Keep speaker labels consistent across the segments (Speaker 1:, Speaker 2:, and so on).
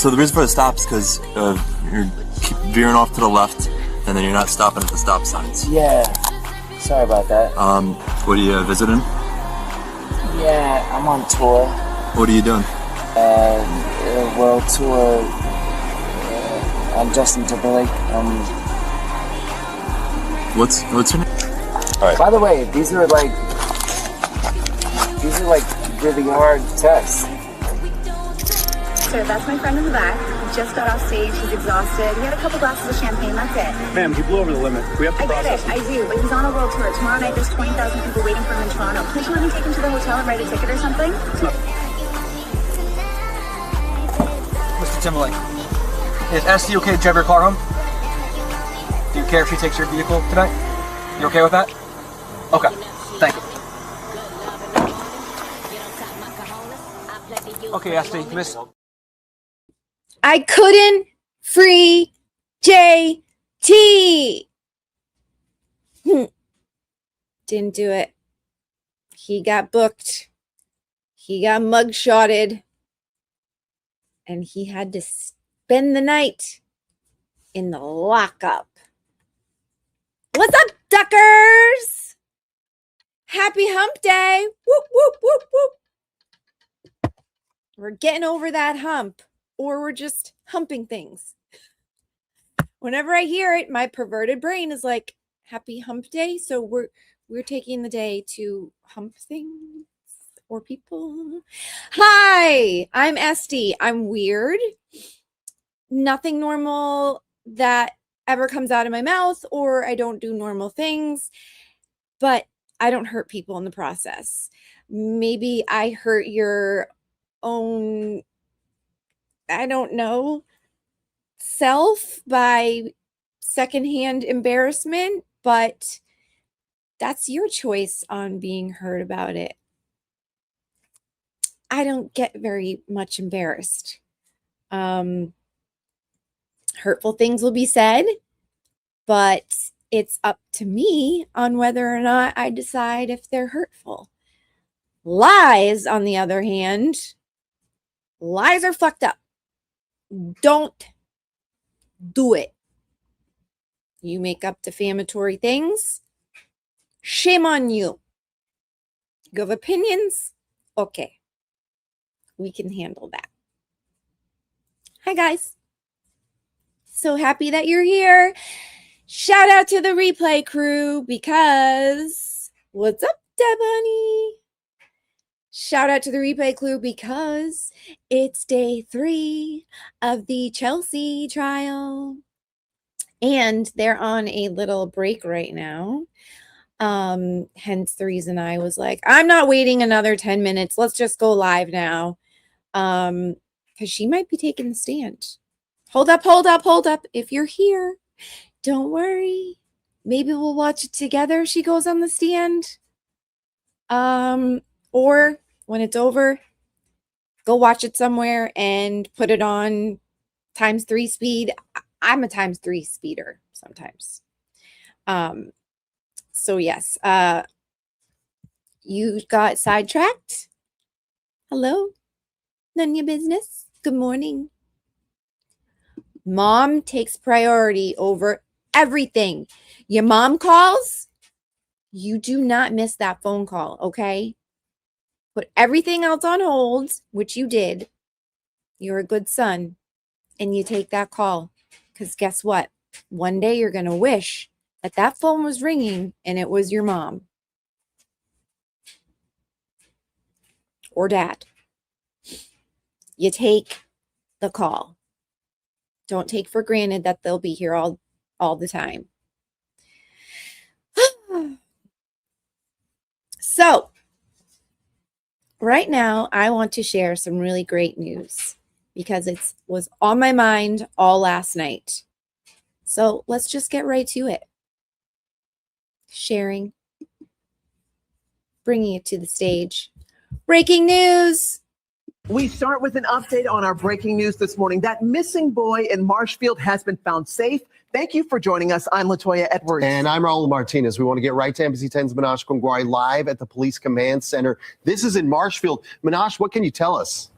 Speaker 1: So the reason for the stop is because you're veering off to the left, and then you're not stopping at the stop signs.
Speaker 2: Yeah. Sorry about that.
Speaker 1: What are you visiting?
Speaker 2: Yeah, I'm on tour.
Speaker 1: What are you doing?
Speaker 2: World tour. I'm Justin Timberlake.
Speaker 1: What's your name? All right.
Speaker 2: By the way, these are like really hard tests.
Speaker 3: So that's my friend in the back. He just got off stage. He's exhausted. He had a couple glasses of champagne. That's it.
Speaker 4: Ma'am, he blew over the limit. We have to process
Speaker 3: him. I do, but he's on a world tour. Tomorrow night there's 20,000 people waiting for him in Toronto. Can't you let me take him to the hotel and write a ticket or something?
Speaker 5: Mr. Timberlake, is Esty okay to drive your car home? Do you care if she takes your vehicle tonight? You okay with that? Okay, thank you. Okay, Esty, Miss.
Speaker 6: I couldn't free JT. Didn't do it. He got booked. He got mugshotted. And he had to spend the night in the lockup. What's up, duckers? Happy hump day. Whoop, whoop, whoop, whoop. We're getting over that hump, or we're just humping things. Whenever I hear it, my perverted brain is like, happy hump day. So we're taking the day to hump things or people. Hi, I'm Esty. I'm weird. Nothing normal that ever comes out of my mouth, or I don't do normal things, but I don't hurt people in the process. Maybe I hurt your own, I don't know, self by secondhand embarrassment, but that's your choice on being hurt about it. I don't get very much embarrassed. Hurtful things will be said, but it's up to me on whether or not I decide if they're hurtful. Lies, on the other hand, lies are fucked up. Don't do it. You make up defamatory things. Shame on you. You have opinions? Okay. We can handle that. Hi, guys. So happy that you're here. Shout out to the replay crew because what's up, Deb honey? Shout out to the replay crew because it's day 3 of the Chelsea trial. And they're on a little break right now. Hence the reason I was like, I'm not waiting another 10 minutes. Let's just go live now. Because she might be taking the stand. Hold up. If you're here, don't worry. Maybe we'll watch it together if she goes on the stand. Or when it's over, go watch it somewhere and put it on ×3 speed. I'm a ×3 speeder sometimes. So yes, you got sidetracked. Hello? None of your business. Good morning. Mom takes priority over everything. Your mom calls, you do not miss that phone call, okay? Put everything else on hold, which you did. You're a good son, and you take that call. Because guess what? One day you're going to wish that that phone was ringing and it was your mom. Or dad. You take the call. Don't take for granted that they'll be here all the time. So, right now, I want to share some really great news because it was on my mind all last night. So, let's just get right to it. Sharing, bringing it to the stage. Breaking news.
Speaker 7: We start with an update on our breaking news this morning. That missing boy in Marshfield has been found safe. Thank you for joining us. I'm Latoya Edwards.
Speaker 8: And I'm Raul Martinez. We want to get right to Embassy 10's Minash Kongwari live at the Police Command Center. This is in Marshfield. Minash, what can you tell us?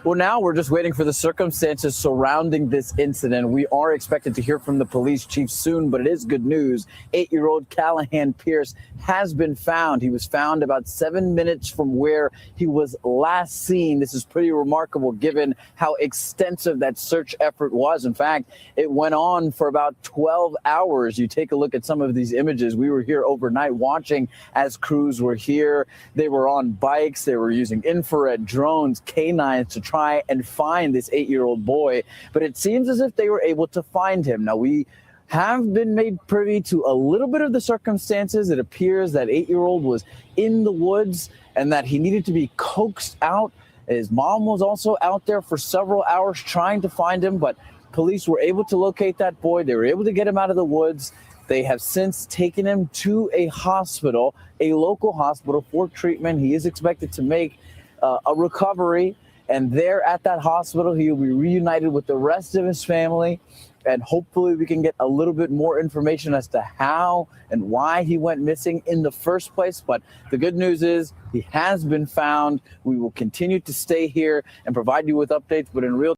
Speaker 4: Well, now we're just waiting for the circumstances surrounding this incident. We are expected to hear from the police chief soon, but it is good news. 8-year-old Callahan Pierce has been found. He was found about 7 minutes from where he was last seen. This is pretty remarkable given how extensive that search effort was. In fact, it went on for about 12 hours. You take a look at some of these images. We were here overnight watching as crews were here. They were on bikes. They were using infrared drones, canines to try and find this 8-year-old boy. But it seems as if they were able to find him. Now, we have been made privy to a little bit of the circumstances. It appears that 8-year-old was in the woods and that he needed to be coaxed out. His mom was also out there for several hours trying to find him, but police were able to locate that boy. They were able to get him out of the woods. They have since taken him to a hospital, a local hospital, for treatment. He is expected to make a recovery, and there at that hospital, he will be reunited with the rest of his family, and hopefully we can get a little bit more information as to how and why he went missing in the first place. But the good news is he has been found. We will continue to stay here and provide you with updates, but in real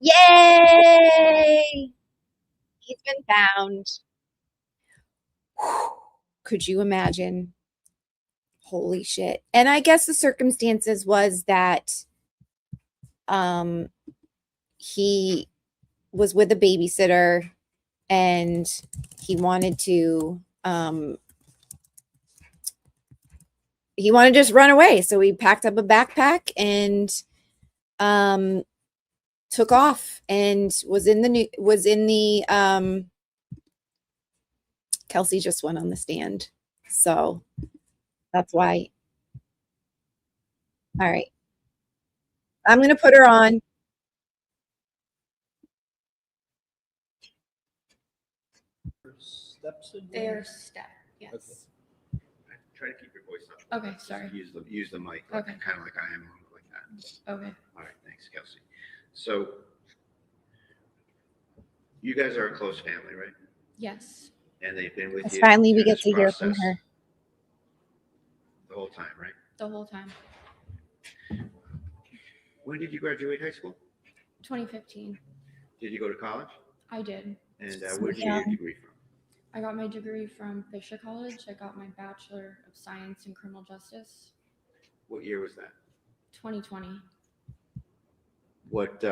Speaker 6: Yay! He's been found. Could you imagine? Holy shit. And I guess the circumstances was that he was with a babysitter and he wanted to just run away. So he packed up a backpack and took off and was in the Kelsey just went on the stand. So that's why. All right. I'm going to put her on.
Speaker 9: Their step, yes.
Speaker 10: Okay. Try to keep your voice up.
Speaker 9: Okay, sorry.
Speaker 10: Use the mic, like,
Speaker 9: Okay.
Speaker 10: kind of like I am, like that.
Speaker 9: Okay.
Speaker 10: All right, thanks, Kelsey. So you guys are a close family, right?
Speaker 9: Yes.
Speaker 10: And they've been with
Speaker 6: Yes,
Speaker 10: you.
Speaker 6: finally we
Speaker 10: through
Speaker 6: get
Speaker 10: this
Speaker 6: to hear from
Speaker 10: process
Speaker 6: her.
Speaker 10: the whole time, right?
Speaker 9: The whole time.
Speaker 10: When did you graduate high school?
Speaker 9: 2015.
Speaker 10: Did you go to college?
Speaker 9: I did.
Speaker 10: And where did you get your degree from?
Speaker 9: I got my degree from Fisher College. I got my Bachelor of Science in Criminal Justice.
Speaker 10: What year was that?
Speaker 9: 2020.
Speaker 10: What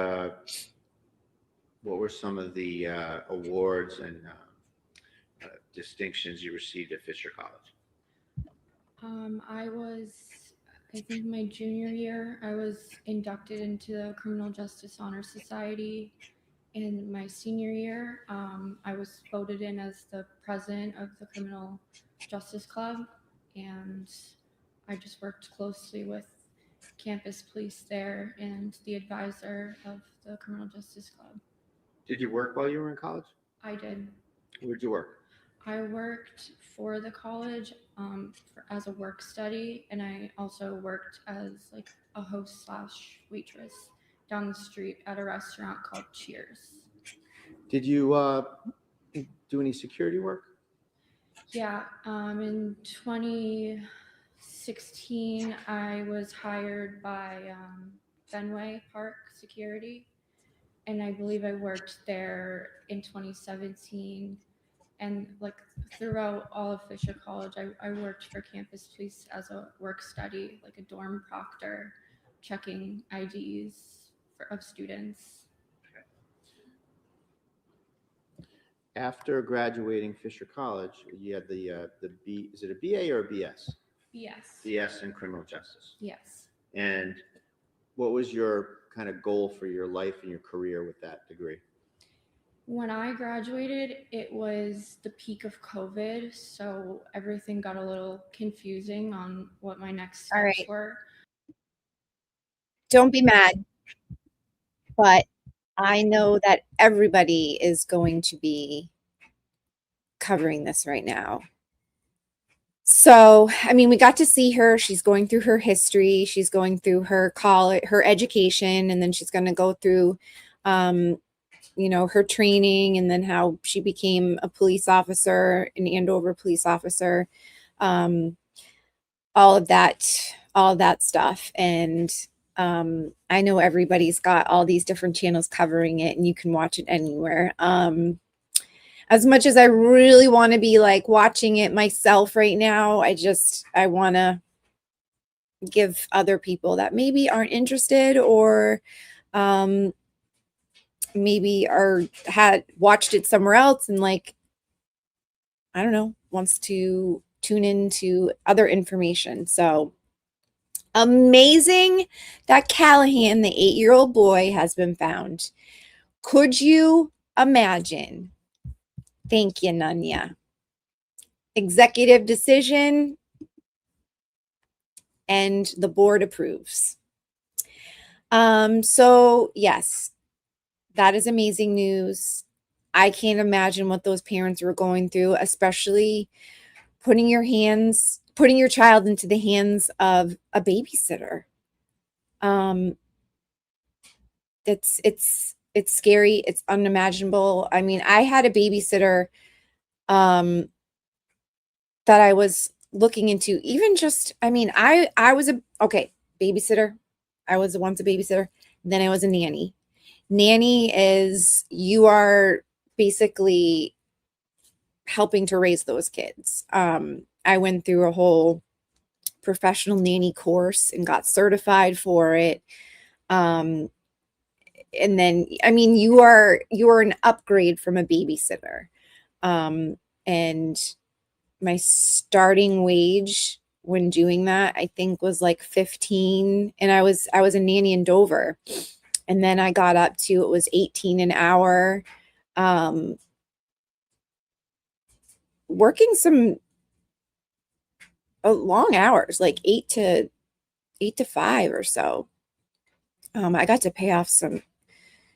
Speaker 10: were some of the awards and distinctions you received at Fisher College?
Speaker 9: I think my junior year, I was inducted into the Criminal Justice Honor Society. In my senior year, I was voted in as the president of the Criminal Justice Club, and I just worked closely with campus police there and the advisor of the Criminal Justice Club.
Speaker 10: Did you work while you were in college?
Speaker 9: I did.
Speaker 10: Where'd you work?
Speaker 9: I worked for the college as a work study, and I also worked as like a host / waitress down the street at a restaurant called Cheers.
Speaker 10: Did you do any security work?
Speaker 9: Yeah, in 2016, I was hired by Fenway Park Security, and I believe I worked there in 2017. And like throughout all of Fisher College, I worked for campus police as a work study, like a dorm proctor, checking IDs of students.
Speaker 10: After graduating Fisher College, you had the B. Is it a BA or a BS?
Speaker 9: BS.
Speaker 10: BS in criminal justice.
Speaker 9: Yes.
Speaker 10: And what was your kind of goal for your life and your career with that degree?
Speaker 9: When I graduated, it was the peak of COVID, so everything got a little confusing on what my next steps were.
Speaker 6: Don't be mad, but I know that everybody is going to be covering this right now. So, I mean, we got to see her. She's going through her history. She's going through her college, her education, and then she's going to go through, her training, and then how she became a police officer, an Andover police officer, all of that stuff. And I know everybody's got all these different channels covering it, and you can watch it anywhere. As much as I really want to be like watching it myself right now, I want to give other people that maybe aren't interested, or maybe had watched it somewhere else and, like, I don't know, wants to tune into other information. So amazing that Callahan, the 8-year-old boy, has been found. Could you imagine? Thank you, Nanya. Executive decision, and the board approves. So yes, that is amazing news. I can't imagine what those parents were going through, especially putting your child into the hands of a babysitter. It's scary. It's unimaginable. I mean, I had a babysitter that I was looking into, even just, I mean, I was babysitter. I was once a babysitter. Then I was a nanny. Nanny is, you are basically helping to raise those kids. I went through a whole professional nanny course and got certified for it. And then, I mean, you are an upgrade from a babysitter. And my starting wage when doing that, I think, was like 15, and I was a nanny in Dover. And then I got up to, it was 18 an hour, working some long hours, like 8 to 5 or so. I got to pay off some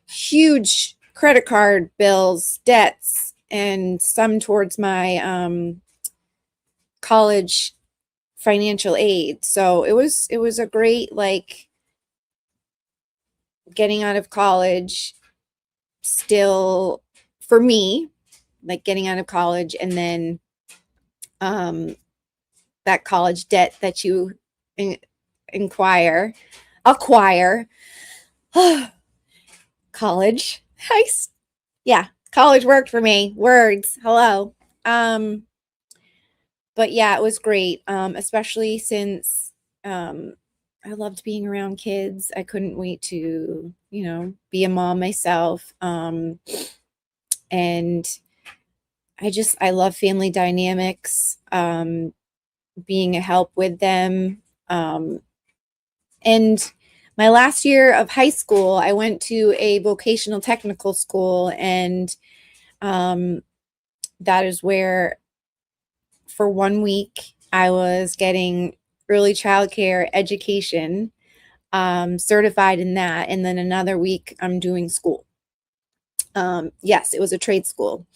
Speaker 6: huge credit card bills, debts, and some towards my college financial aid. So it was a great, like, getting out of college, still, for me, like getting out of college, and then that college debt that you acquire. College. Yeah, college worked for me. Words. Hello. But yeah, it was great. Especially since I loved being around kids. I couldn't wait to, be a mom myself. And I love family dynamics, being a help with them. And my last year of high school, I went to a vocational technical school, and that is where, for 1 week, I was getting early childcare education, certified in that, and then another week I'm doing school. Yes, it was a trade school.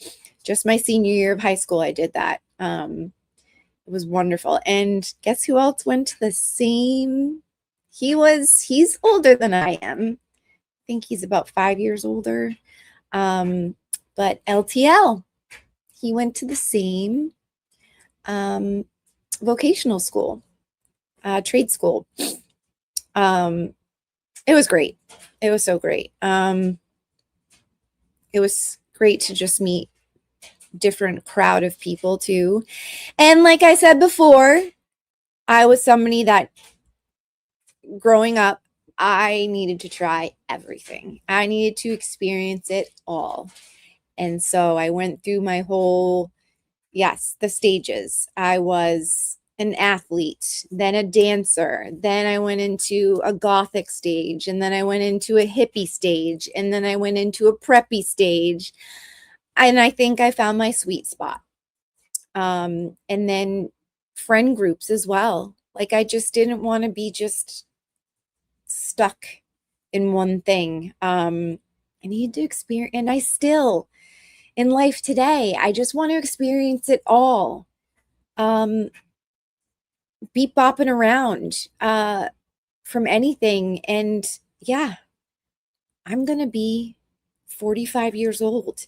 Speaker 6: Just my senior year of high school, I did that. It was wonderful. And guess who else went to the same? He's older than I am. I think he's about 5 years older. But LTL, he went to the same vocational school, trade school. It was great. It was so great. It was great to just meet different crowd of people too. And like I said before, I was somebody that, growing up, I needed to try everything. I needed to experience it all. And so I went through my whole, the stages. I was an athlete, then a dancer, then I went into a gothic stage, and then I went into a hippie stage, and then I went into a preppy stage. And I think I found my sweet spot. And then friend groups as well. Like, I just didn't want to be just stuck in one thing. I needed to experience, and I still, in life today, I just want to experience it all. Be bopping around from anything. And yeah, I'm going to be 45 years old,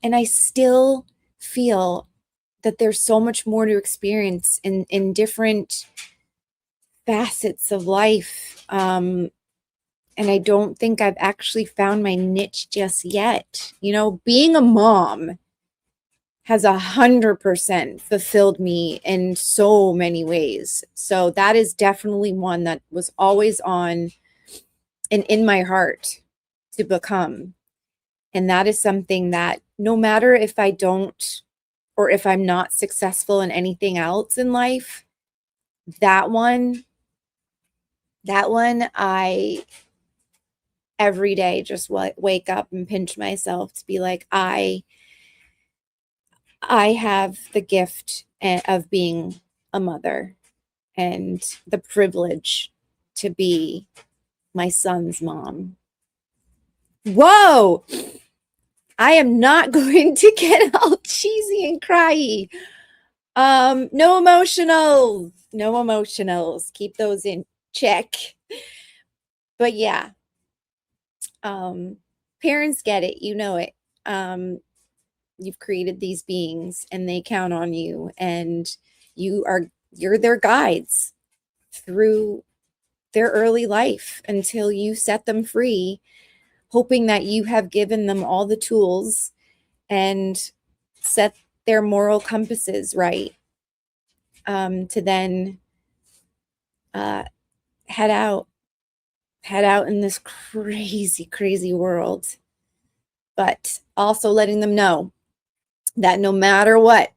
Speaker 6: and I still feel that there's so much more to experience in different facets of life. And I don't think I've actually found my niche just yet. You know, being a mom has 100% fulfilled me in so many ways. So that is definitely one that was always on and in my heart to become. And that is something that no matter if I don't or if I'm not successful in anything else in life, that one I every day just wake up and pinch myself to be like, I have the gift of being a mother and the privilege to be my son's mom. Whoa! I am not going to get all cheesy and cryy. No emotionals. No emotionals. Keep those in check. But yeah. Parents get it. You know it. You've created these beings and they count on you, and you're their guides through their early life until you set them free, hoping that you have given them all the tools and set their moral compasses right, to then head out in this crazy world. But also letting them know that no matter what,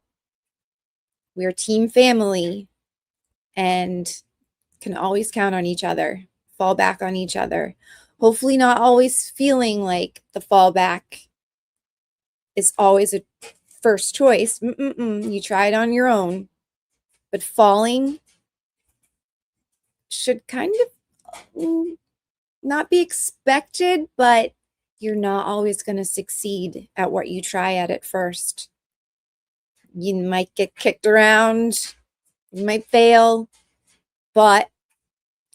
Speaker 6: we're team family and can always count on each other, fall back on each other. Hopefully not always feeling like the fallback is always a first choice. You try it on your own. But falling should kind of not be expected, but you're not always going to succeed at what you try at first. You might get kicked around, you might fail, but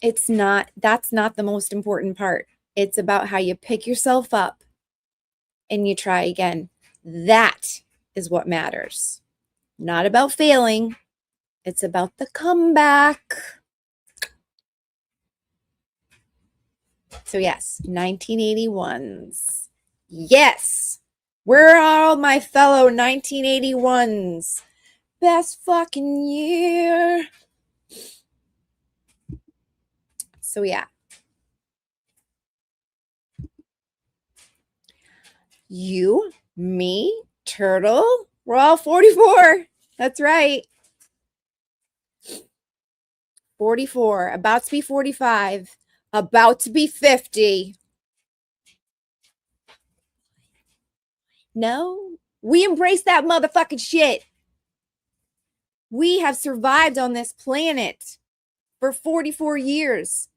Speaker 6: that's not the most important part. It's about how you pick yourself up and you try again. That is what matters. Not about failing. It's about the comeback. So yes, 1981s. Yes. Where are all my fellow 1981s? Best fucking year. So yeah. You, me, Turtle, we're all 44. That's right. 44, about to be 45, about to be 50. No, we embrace that motherfucking shit. We have survived on this planet for 44 years.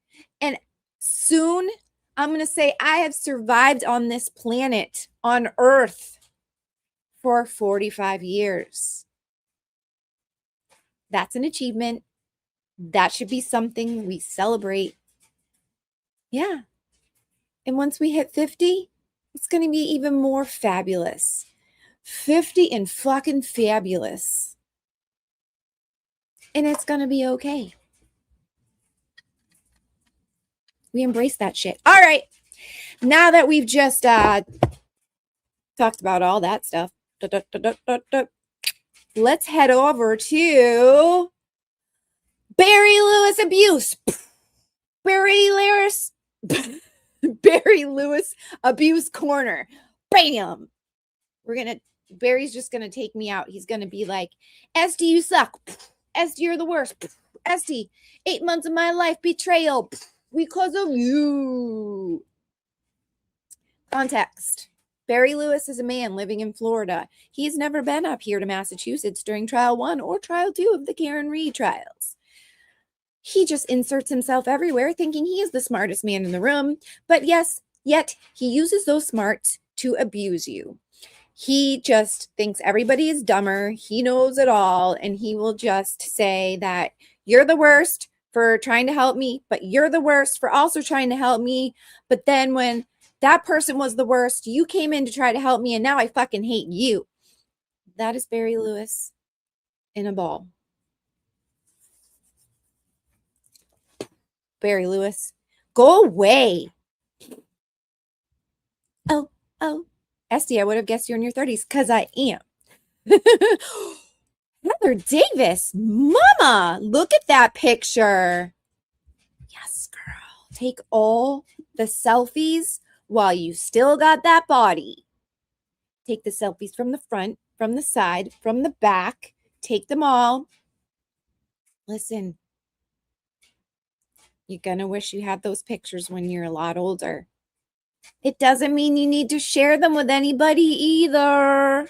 Speaker 6: And soon I'm going to say I have survived on this planet, on Earth, for 45 years. That's an achievement. That should be something we celebrate. Yeah. And once we hit 50, it's going to be even more fabulous. 50 and fucking fabulous. And it's going to be okay. We embrace that shit. All right. Now that we've just talked about all that stuff, let's head over to Barry Lewis abuse. Barry Lewis abuse corner. Bam. Barry's just gonna take me out. He's gonna be like, Esty, you suck. Esty, you're the worst. Esty, 8 months of my life betrayal because of you. Context. Barry Lewis is a man living in Florida. He's never been up here to Massachusetts during trial 1 or trial 2 of the Karen Reed trials. He just inserts himself everywhere thinking he is the smartest man in the room. But yes, yet he uses those smarts to abuse you. He just thinks everybody is dumber. He knows it all. And he will just say that you're the worst for trying to help me, but you're the worst for also trying to help me. But then when that person was the worst, you came in to try to help me, and now I fucking hate you. That is Barry Lewis in a ball. Barry Lewis, go away. Oh. Esty, I would have guessed you're in your 30s because I am. Heather Davis, mama, look at that picture. Yes, girl. Take all the selfies while you still got that body. Take the selfies from the front, from the side, from the back. Take them all. Listen, you're going to wish you had those pictures when you're a lot older. It doesn't mean you need to share them with anybody either.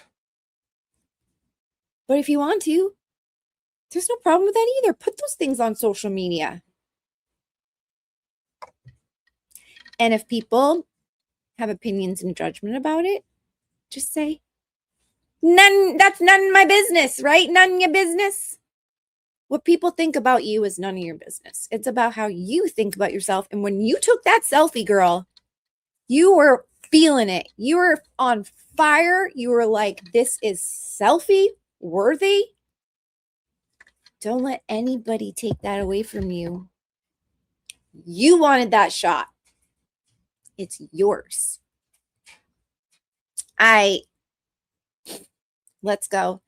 Speaker 6: But if you want to, there's no problem with that either. Put those things on social media. And if people have opinions and judgment about it, just say, that's none of my business, right? None of your business. What people think about you is none of your business. It's about how you think about yourself. And when you took that selfie, girl, you were feeling it. You were on fire. You were like, this is selfie worthy. Don't let anybody take that away from you. You wanted that shot. It's yours. Let's go.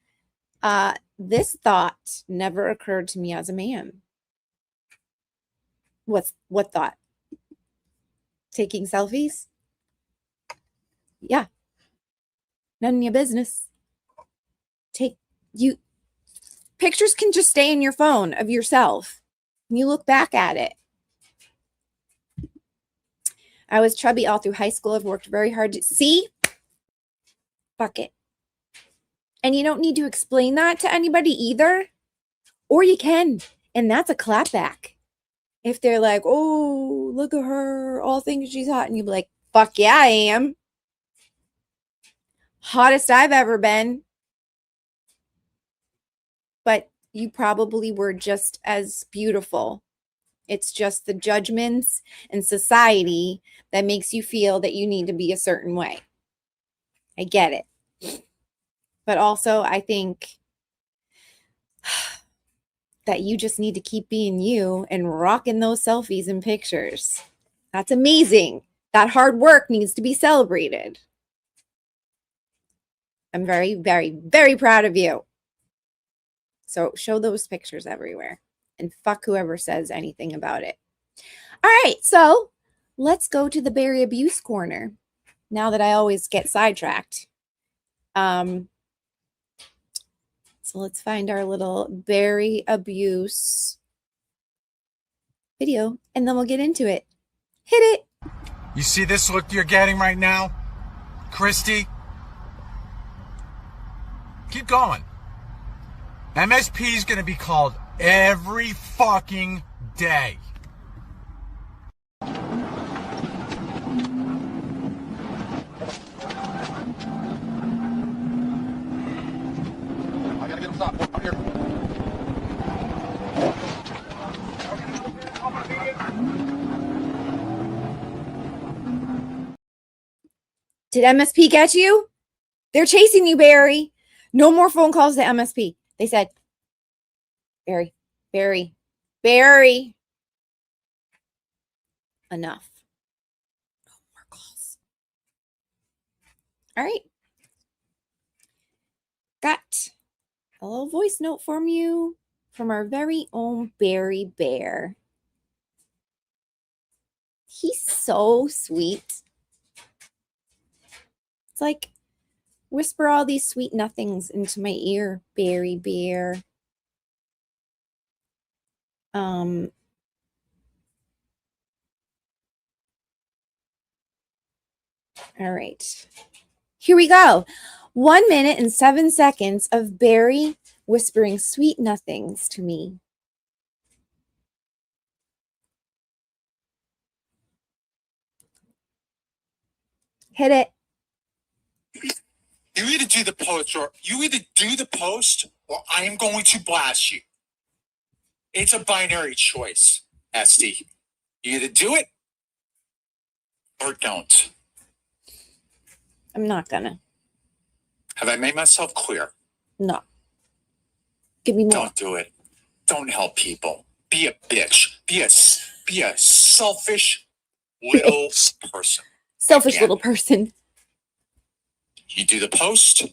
Speaker 6: This thought never occurred to me as a man. What thought? Taking selfies? Yeah. None of your business. Pictures can just stay in your phone of yourself. And you look back at it. I was chubby all through high school. I've worked very hard to see. Fuck it. And you don't need to explain that to anybody either. Or you can. And that's a clapback. If they're like, oh, look at her, all thinks she's hot. And you'll be like, fuck yeah, I am. Hottest I've ever been. But you probably were just as beautiful. It's just the judgments and society that makes you feel that you need to be a certain way. I get it. But also, I think that you just need to keep being you and rocking those selfies and pictures. That's amazing. That hard work needs to be celebrated. I'm very, very, very proud of you. So show those pictures everywhere and fuck whoever says anything about it. All right, so let's go to the Barry Abuse Corner. Now that I always get sidetracked. So let's find our little Barry Abuse video and then we'll get into it. Hit it.
Speaker 11: You see this look you're getting right now? Christy? Keep going. MSP is going to be called every fucking day. I gotta get him stopped. Up here.
Speaker 6: Did MSP catch you? They're chasing you, Barry. No more phone calls to MSP. They said, Barry. Enough. No more calls. All right. Got a little voice note from you from our very own Barry Bear. He's so sweet. It's like, whisper all these sweet nothings into my ear, Barry Bear. All right. Here we go. 1 minute and 7 seconds of Barry whispering sweet nothings to me. Hit it.
Speaker 11: You either do the post or I am going to blast you. It's a binary choice, SD. You either do it or don't.
Speaker 6: I'm not gonna.
Speaker 11: Have I made myself clear?
Speaker 6: No. Give me more.
Speaker 11: Don't do it. Don't help people. Be a bitch. Be a selfish little person.
Speaker 6: Selfish
Speaker 11: Again.
Speaker 6: little person.
Speaker 11: You do the post,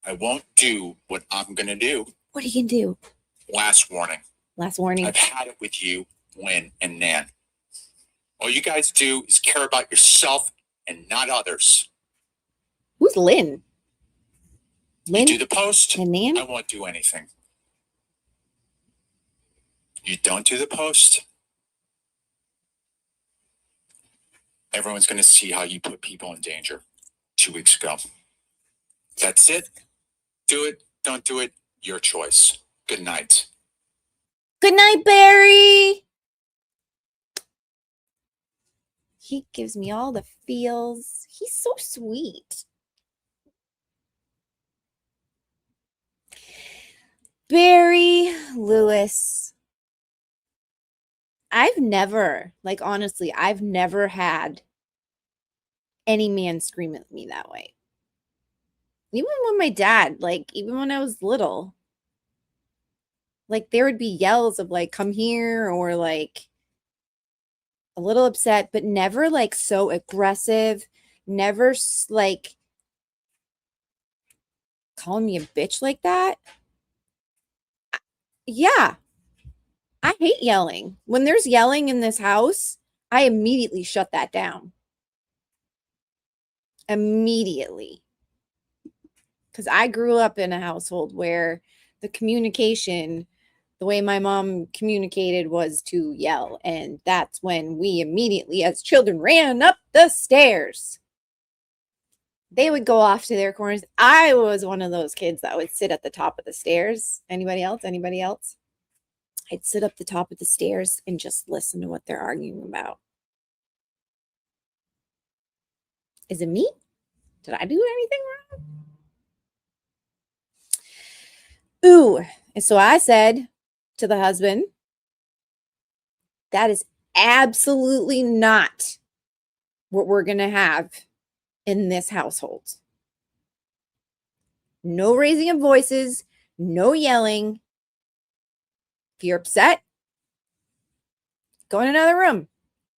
Speaker 11: I won't do what I'm going to do.
Speaker 6: What are you going to do?
Speaker 11: Last warning.
Speaker 6: Last warning.
Speaker 11: I've had it with you, Lynn and Nan. All you guys do is care about yourself and not others.
Speaker 6: Who's Lynn? Lynn?
Speaker 11: You do the post,
Speaker 6: and Nan?
Speaker 11: I won't do anything. You don't do the post, everyone's going to see how you put people in danger 2 weeks ago. That's it. Do it, don't do it, your choice. Good night.
Speaker 6: Good night, Barry. He gives me all the feels. He's so sweet. Barry Lewis. I've never, like, honestly, I've never had any man scream at me that way. Even when my dad, like, even when I was little, like, there would be yells of, like, come here, or, like, a little upset, but never, like, so aggressive, never, like, calling me a bitch like that. Yeah. I hate yelling. When there's yelling in this house, I immediately shut that down. Immediately. Because I grew up in a household where the communication, the way my mom communicated, was to yell. And that's when we immediately, as children, ran up the stairs. They would go off to their corners. I was one of those kids that would sit at the top of the stairs. Anybody else? Anybody else? I'd sit up the top of the stairs and just listen to what they're arguing about. Is it me? Did I do anything wrong? Ooh. And so I said to the husband, that is absolutely not what we're going to have in this household. No raising of voices, no yelling. If you're upset, go in another room,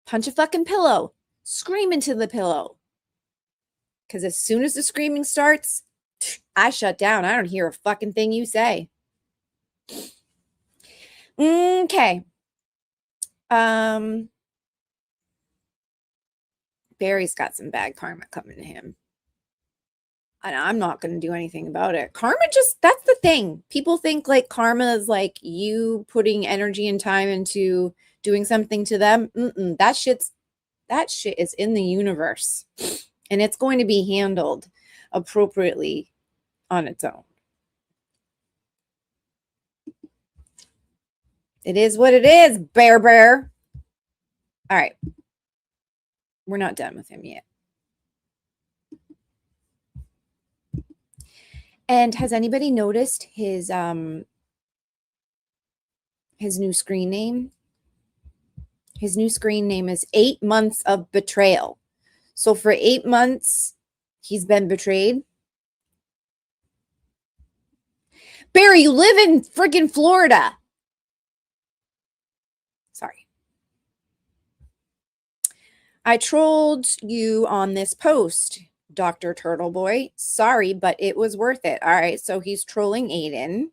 Speaker 6: punch a fucking pillow, scream into the pillow. Because as soon as the screaming starts, I shut down. I don't hear a fucking thing you say. Okay. Barry's got some bad karma coming to him. And I'm not going to do anything about it. Karma that's the thing. People think like karma is like you putting energy and time into doing something to them. That shit is in the universe. And it's going to be handled appropriately on its own. It is what it is, Bear. All right. We're not done with him yet. And has anybody noticed his new screen name? His new screen name is 8 Months of Betrayal. So for 8 months, he's been betrayed. Barry, you live in freaking Florida. Sorry. I trolled you on this post, Dr. Turtle Boy. Sorry, but it was worth it. All right, so he's trolling Aiden.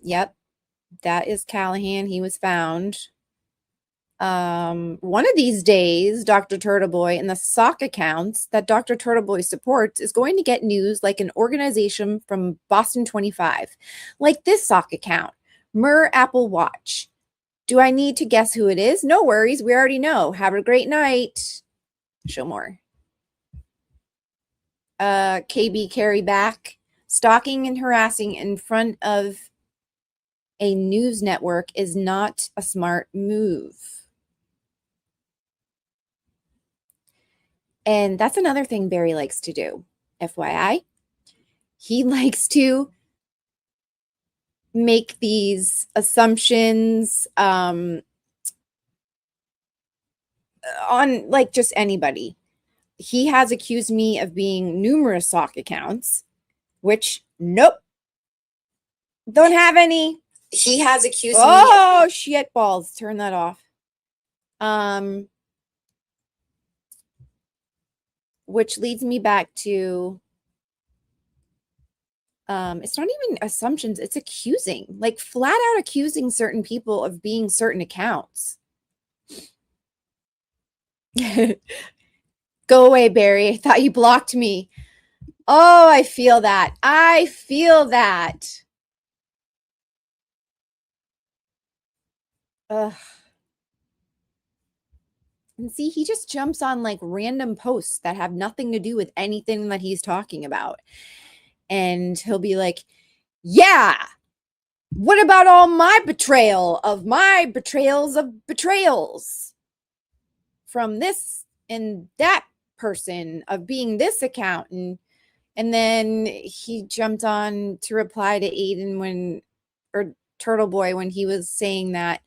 Speaker 6: Yep. That is Callahan. He was found. One of these days, Dr. Turtle Boy and the sock accounts that Dr. Turtle Boy supports is going to get news like an organization from Boston 25. Like this sock account, Mur Apple Watch. Do I need to guess who it is? No worries. We already know. Have a great night. Show more. KB carry back. Stalking and harassing in front of a news network is not a smart move. And that's another thing Barry likes to do. FYI. He likes to make these assumptions on like just anybody. He has accused me of being numerous sock accounts, which nope. Don't have any. He has accused me. Oh, shit balls. Turn that off. which leads me back to it's not even assumptions, it's accusing, like flat out accusing certain people of being certain accounts. Go away, Barry. I thought you blocked me. Oh, I feel that. I feel that. Ugh. And see, he just jumps on like random posts that have nothing to do with anything that he's talking about. And he'll be like, yeah, what about all my betrayal of my betrayals of betrayals from this and that person of being this account? And then he jumped on to reply to Aiden when, or Turtle Boy, when he was saying that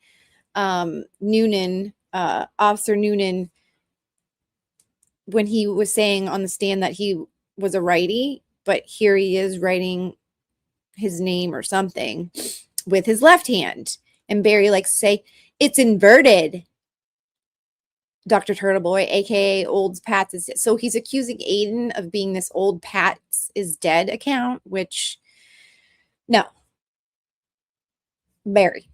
Speaker 6: Noonan, Officer Noonan, when he was saying on the stand that he was a righty, but here he is writing his name or something with his left hand. And Barry likes to say, it's inverted. Dr. Turtleboy, aka Old Pats is dead. So he's accusing Aiden of being this Old Pats is dead account, which no. Barry.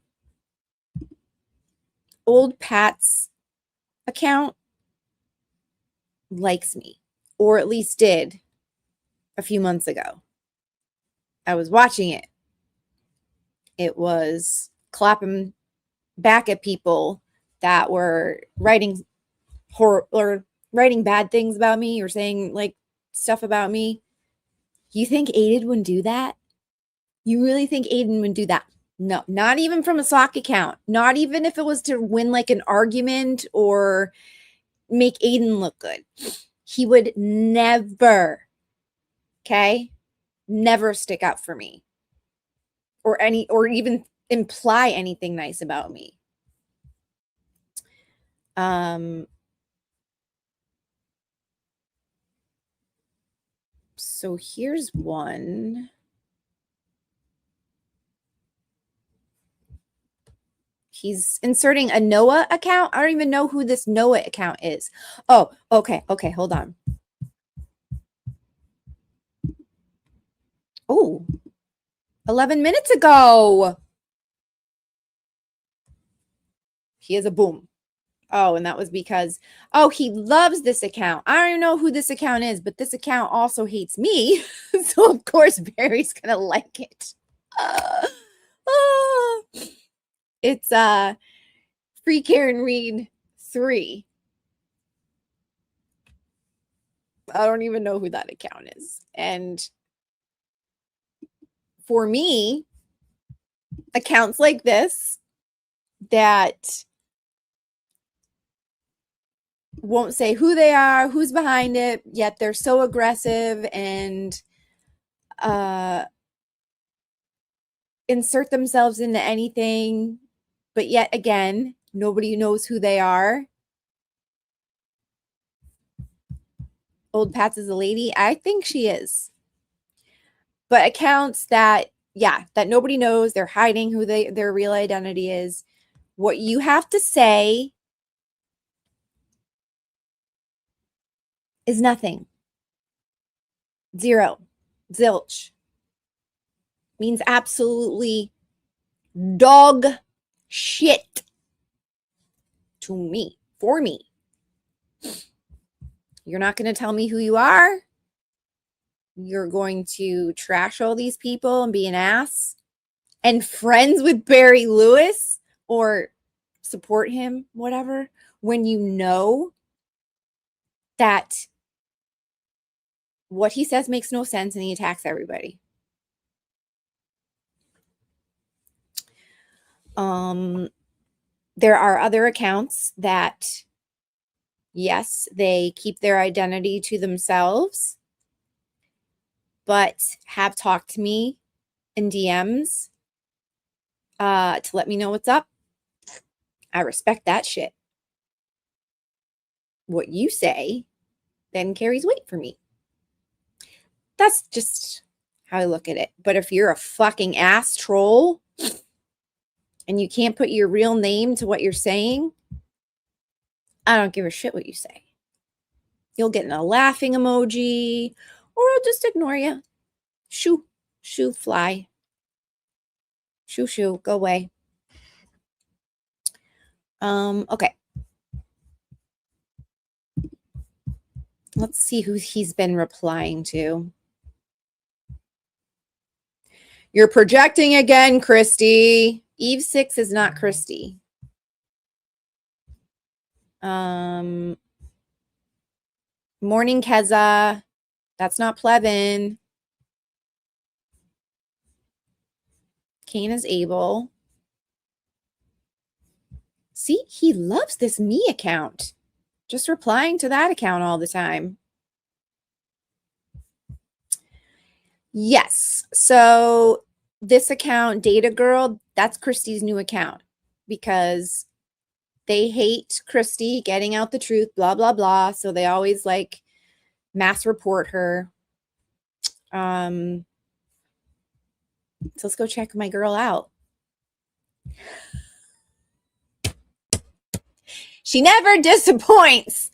Speaker 6: Old Pat's account likes me, or at least did a few months ago. I was watching it. It was clapping back at people that were writing or writing bad things about me or saying like stuff about me. You think Aiden would do that? You really think Aiden would do that? No, not even from a sock account. Not even if it was to win like an argument or make Aiden look good. He would never, okay, never stick up for me or even imply anything nice about me. So here's one. He's inserting a Noah account. I don't even know who this Noah account is. Oh, okay. Okay, hold on. Oh, 11 minutes ago. He is a boom. Oh, and that was because, oh, he loves this account. I don't even know who this account is, but this account also hates me. So, of course, Barry's going to like it. It's Free Karen Reed 3. I don't even know who that account is. And for me, accounts like this that won't say who they are, who's behind it, yet they're so aggressive and insert themselves into anything, but yet again, nobody knows who they are. Old Pats is a lady. I think she is. But accounts that, yeah, that nobody knows, they're hiding who their real identity is. What you have to say is nothing. Zero. Zilch. Means absolutely dog shit to me, for me. You're not going to tell me who you are. You're going to trash all these people and be an ass and friends with Barry Lewis or support him, whatever, when you know that what he says makes no sense and he attacks everybody. There are other accounts that, yes, they keep their identity to themselves, but have talked to me in DMs to let me know what's up. I respect that shit. What you say then carries weight for me. That's just how I look at it. But if you're a fucking ass troll and you can't put your real name to what you're saying, I don't give a shit what you say. You'll get a laughing emoji, or I'll just ignore you. Shoo, shoo, fly. Shoo, shoo, go away. Okay. Let's see who he's been replying to. You're projecting again, Christy. Eve 6 is not Christy. Morning, Keza. That's not Plebin. Kane is Abel. See, he loves this me account. Just replying to that account all the time. Yes. So this account, Data Girl, that's Christy's new account because they hate Christy getting out the truth, blah, blah, blah. So they always like mass report her. So let's go check my girl out. She never disappoints.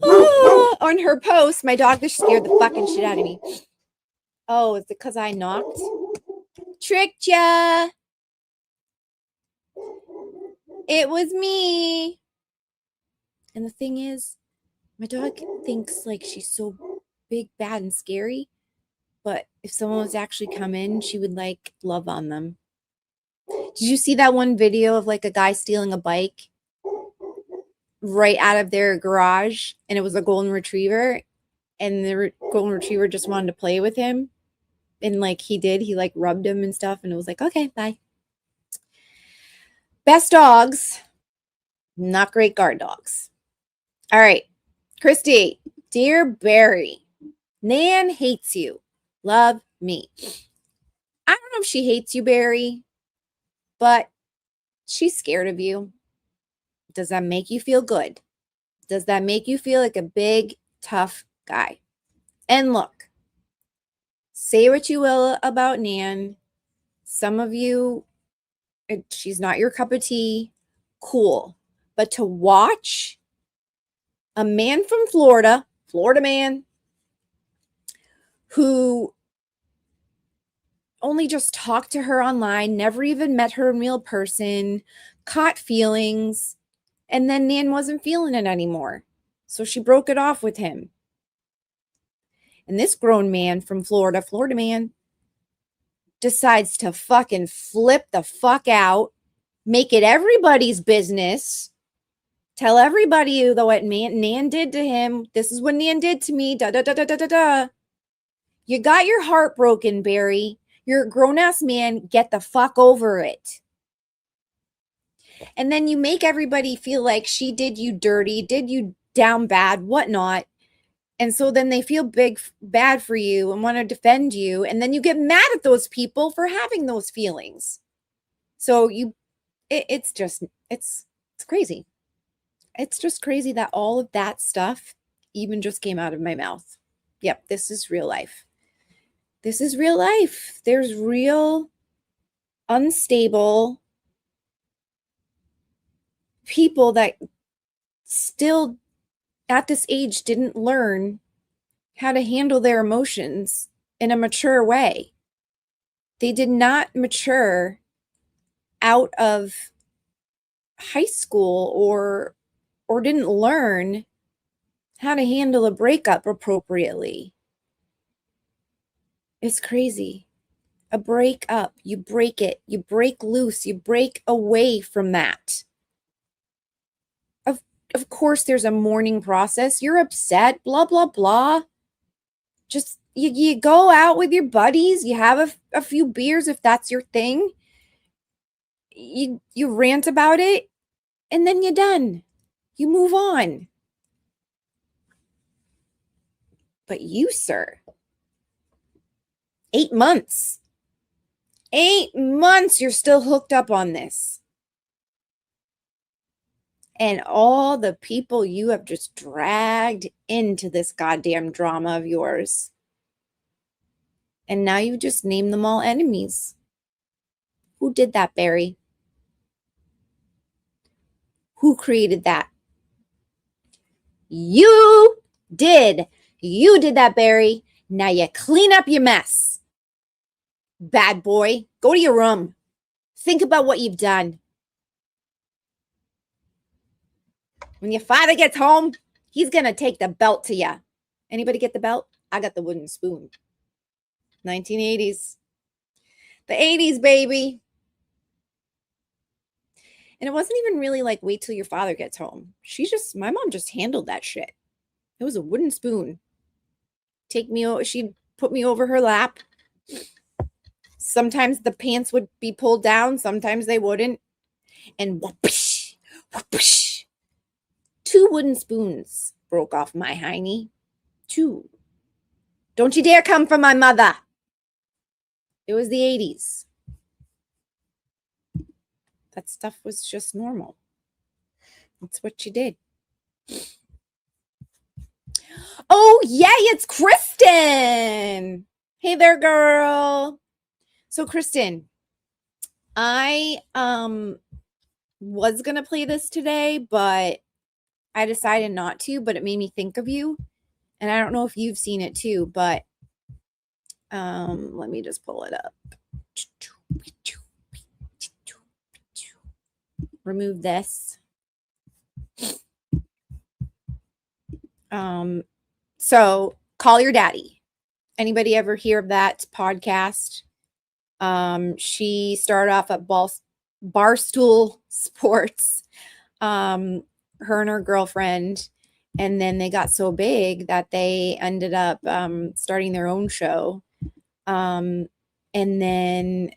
Speaker 6: On her post, my dog just scared the fucking shit out of me. Oh, is it because I knocked? Tricked ya. It was me. And the thing is, my dog thinks like she's so big, bad, and scary. But if someone was actually come in, she would like love on them. Did you see that one video of like a guy stealing a bike right out of their garage? And it was a golden retriever. And the golden retriever just wanted to play with him. And like he did, he like rubbed him and stuff. And it was like, okay, bye. Best dogs, not great guard dogs. All right. Christy, dear Barry, Nan hates you. Love me. I don't know if she hates you, Barry, but she's scared of you. Does that make you feel good? Does that make you feel like a big, tough guy? And look, say what you will about Nan. Some of you, she's not your cup of tea. Cool. But to watch a man from Florida man, who only just talked to her online, never even met her in real person, caught feelings, and then Nan wasn't feeling it anymore. So she broke it off with him. And this grown man from Florida man, decides to fucking flip the fuck out, make it everybody's business, tell everybody what Nan did to him. This is what Nan did to me. Da da da da da da da. You got your heart broken, Barry. You're a grown-ass man. Get the fuck over it. And then you make everybody feel like she did you dirty, did you down bad, whatnot. And so then they feel bad for you and want to defend you. And then you get mad at those people for having those feelings. So it's crazy. It's just crazy that all of that stuff even just came out of my mouth. Yep, this is real life. This is real life. There's real unstable people that still at this age didn't learn how to handle their emotions in a mature way. They did not mature out of high school or didn't learn how to handle a breakup appropriately. It's crazy. A breakup, you break it, you break loose, you break away from that. Of course, there's a mourning process. You're upset, blah, blah, blah. Just, you go out with your buddies. You have a few beers if that's your thing. You rant about it, and then you're done. You move on. But you, sir, 8 months. 8 months you're still hooked up on this. And all the people you have just dragged into this goddamn drama of yours. And now you just named them all enemies. Who did that, Barry? Who created that? You did. You did that, Barry. Now you clean up your mess. Bad boy, go to your room. Think about what you've done. When your father gets home, he's going to take the belt to you. Anybody get the belt? I got the wooden spoon. 1980s. The 80s, baby. And it wasn't even really like, wait till your father gets home. My mom just handled that shit. It was a wooden spoon. She'd put me over her lap. Sometimes the pants would be pulled down. Sometimes they wouldn't. And whoosh, whoosh. 2 wooden spoons broke off my hiney. 2. Don't you dare come for my mother. It was the 80s. That stuff was just normal. That's what you did. Oh, yay, it's Kristen. Hey there, girl. So, Kristen, I was going to play this today, but I decided not to, but it made me think of you. And I don't know if you've seen it too, but let me just pull it up. Remove this. So Call Your Daddy. Anybody ever hear of that podcast? She started off at Barstool Sports, her and her girlfriend, and then they got so big that they ended up starting their own show. And then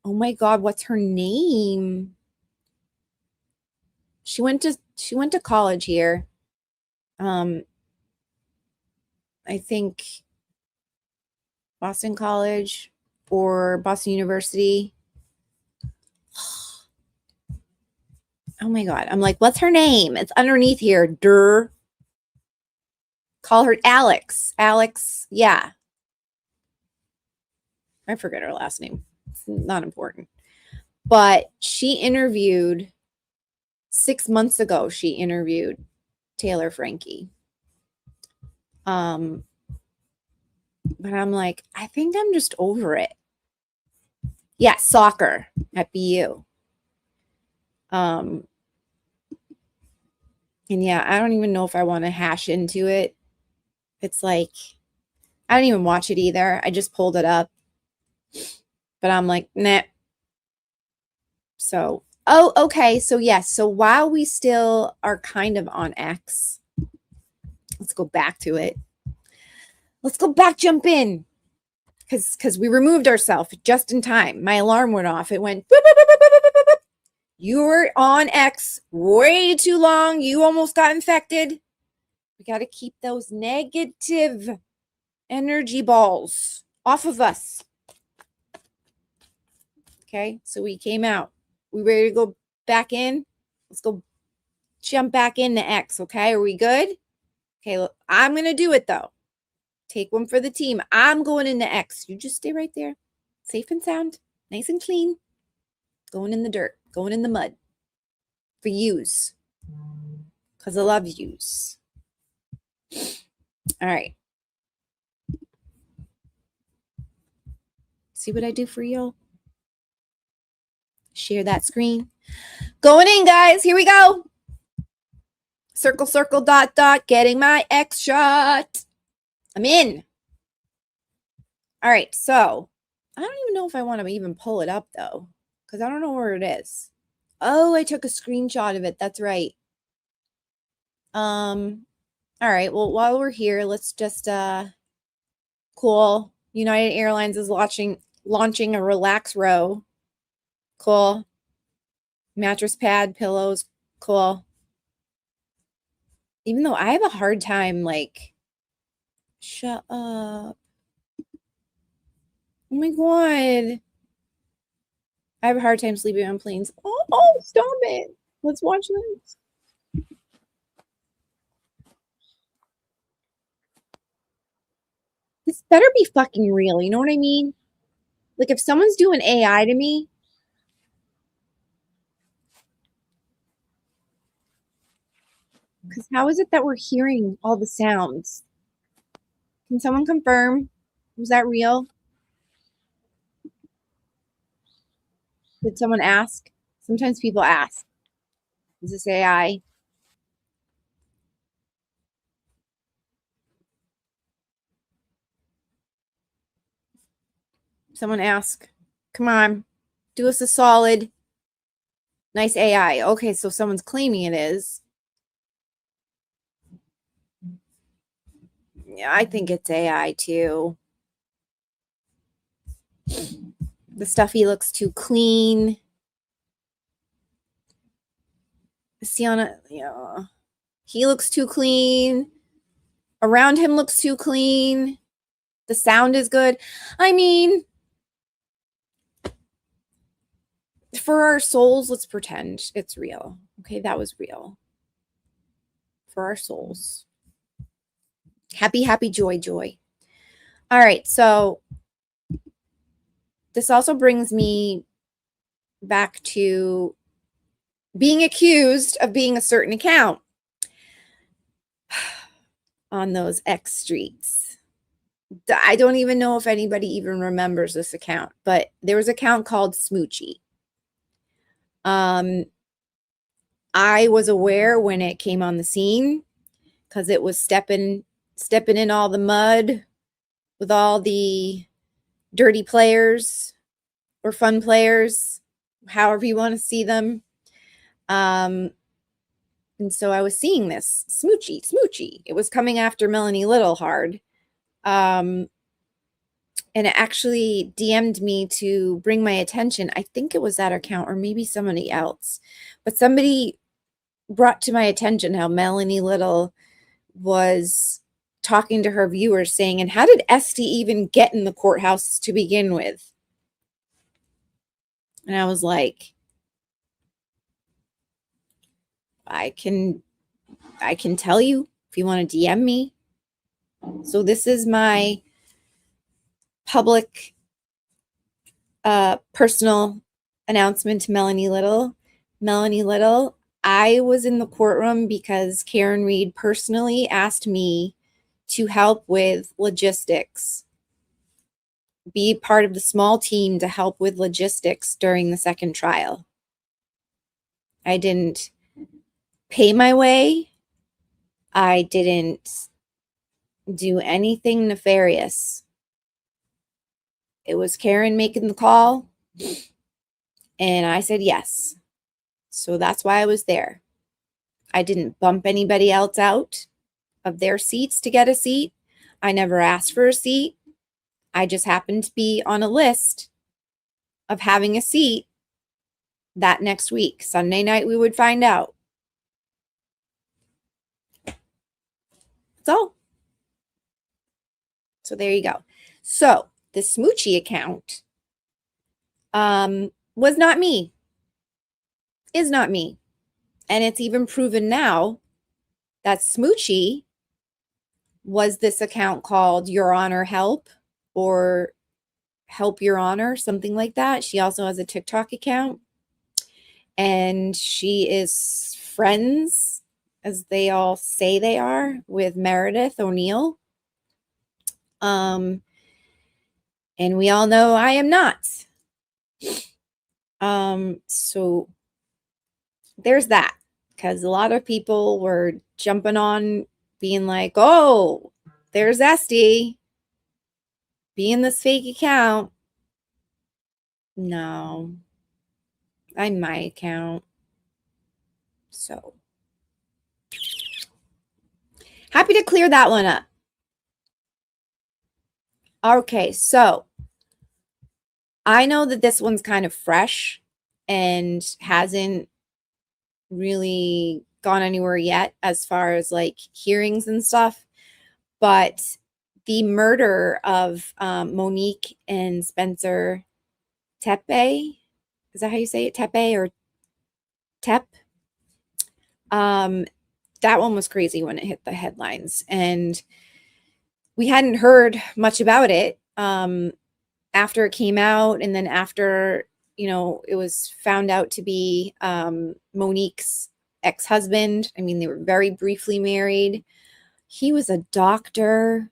Speaker 6: oh my God, what's her name? She went to college here. I think Boston College or Boston University. Oh my God. I'm like, what's her name? It's underneath here. Call her Alex. Alex. Yeah. I forget her last name. It's not important. But she interviewed 6 months ago. She interviewed Taylor Frankie. But I'm like, I think I'm just over it. Yeah, soccer at BU. And yeah, I don't even know if I want to hash into it. It's like, I don't even watch it either. I just pulled it up. But I'm like, nah. So, okay. So yes. So while we still are kind of on X, let's go back to it. Let's go back, jump in. Because we removed ourselves just in time. My alarm went off. It went, boop, boop, boop, boop, boop, boop, boop. You were on X way too long. You almost got infected. We got to keep those negative energy balls off of us. Okay, so we came out. We ready to go back in? Let's go jump back into X, okay? Are we good? Okay, look, I'm going to do it, though. Take one for the team. I'm going into X. You just stay right there. Safe and sound. Nice and clean. Going in the dirt. Going in the mud. For yous. Because I love yous. All right. See what I do for y'all? Share that screen. Going in, guys. Here we go. Circle, circle, dot, dot. Getting my X shot. I'm in. All right. So I don't even know if I want to even pull it up, though, because I don't know where it is. Oh, I took a screenshot of it. That's right. All right. Well, while we're here, let's just cool. United Airlines is launching a relax row. Cool. Mattress pad, pillows. Cool. Even though I have a hard time, like, shut up. Oh my God. I have a hard time sleeping on planes. Oh, stop it. Let's watch this. This better be fucking real. You know what I mean? Like, if someone's doing AI to me, Because how is it that we're hearing all the sounds? Can someone confirm? Was that real? Did someone ask? Sometimes people ask, is this AI? Someone ask. Come on, do us a solid. Nice AI. Okay, so someone's claiming it is. Yeah, I think it's AI too. The stuffy looks too clean. Sienna, yeah. He looks too clean. Around him looks too clean. The sound is good. I mean, for our souls, let's pretend it's real. Okay, that was real. For our souls. Happy, happy, joy, joy. All right, so this also brings me back to being accused of being a certain account on those X streets. I don't even know if anybody even remembers this account, but there was an account called Smoochy. I was aware when it came on the scene because it was stepping in all the mud with all the dirty players or fun players, however you want to see them. And so I was seeing this Smoochy. It was coming after Melanie Little hard. And it actually DM'd me to bring my attention. I think it was that account or maybe somebody else, but somebody brought to my attention how Melanie Little was talking to her viewers saying, and how did Esty even get in the courthouse to begin with? And I was like, I can tell you if you want to DM me. So this is my public personal announcement to Melanie Little. Melanie Little, I was in the courtroom because Karen Reed personally asked me to help with logistics, be part of the small team to help with logistics during the second trial. I didn't pay my way. I didn't do anything nefarious. It was Karen making the call, and I said yes. So that's why I was there. I didn't bump anybody else out of their seats to get a seat. I never asked for a seat. I just happened to be on a list of having a seat that next week. Sunday night, we would find out. That's all. So there you go. So the Smoochy account was not me. Is not me. And it's even proven now that Smoochy was this account called Your Honor Help or Help Your Honor, something like that. She also has a TikTok account. And she is friends, as they all say they are, with Meredith O'Neill. And we all know I am not. So there's that, because a lot of people were jumping on being like, oh, there's Esty being this fake account. No, I'm my account. So happy to clear that one up. Okay, so I know that this one's kind of fresh and hasn't really gone anywhere yet as far as like hearings and stuff, but the murder of Monique and Spencer Tepe, is that how you say it? Tepe or Tep? That one was crazy when it hit the headlines, and we hadn't heard much about it after it came out, and then after, you know, it was found out to be Monique's ex-husband. I mean, they were very briefly married. He was a doctor.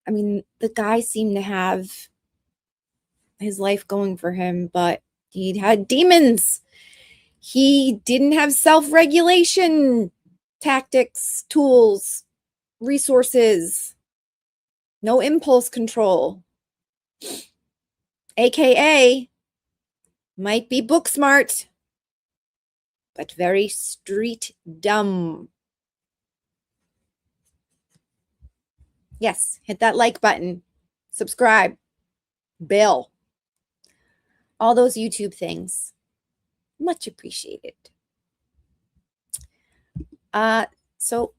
Speaker 6: I mean, the guy seemed to have his life going for him, but he had demons. He didn't have self-regulation tactics, tools, resources, no impulse control. AKA might be book smart, but very street dumb. Yes, hit that like button, subscribe, bell, all those YouTube things. Much appreciated. So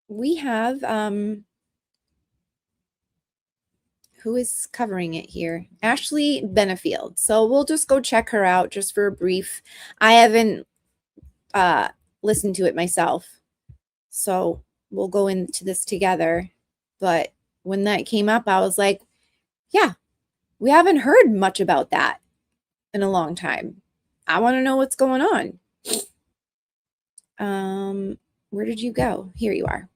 Speaker 6: we have who is covering it here? Ashley Benefield. So we'll just go check her out just for a brief. I haven't listened to it myself, so we'll go into this together. But when that came up, I was like, yeah, we haven't heard much about that in a long time. I want to know what's going on. Where did you go? Here you are.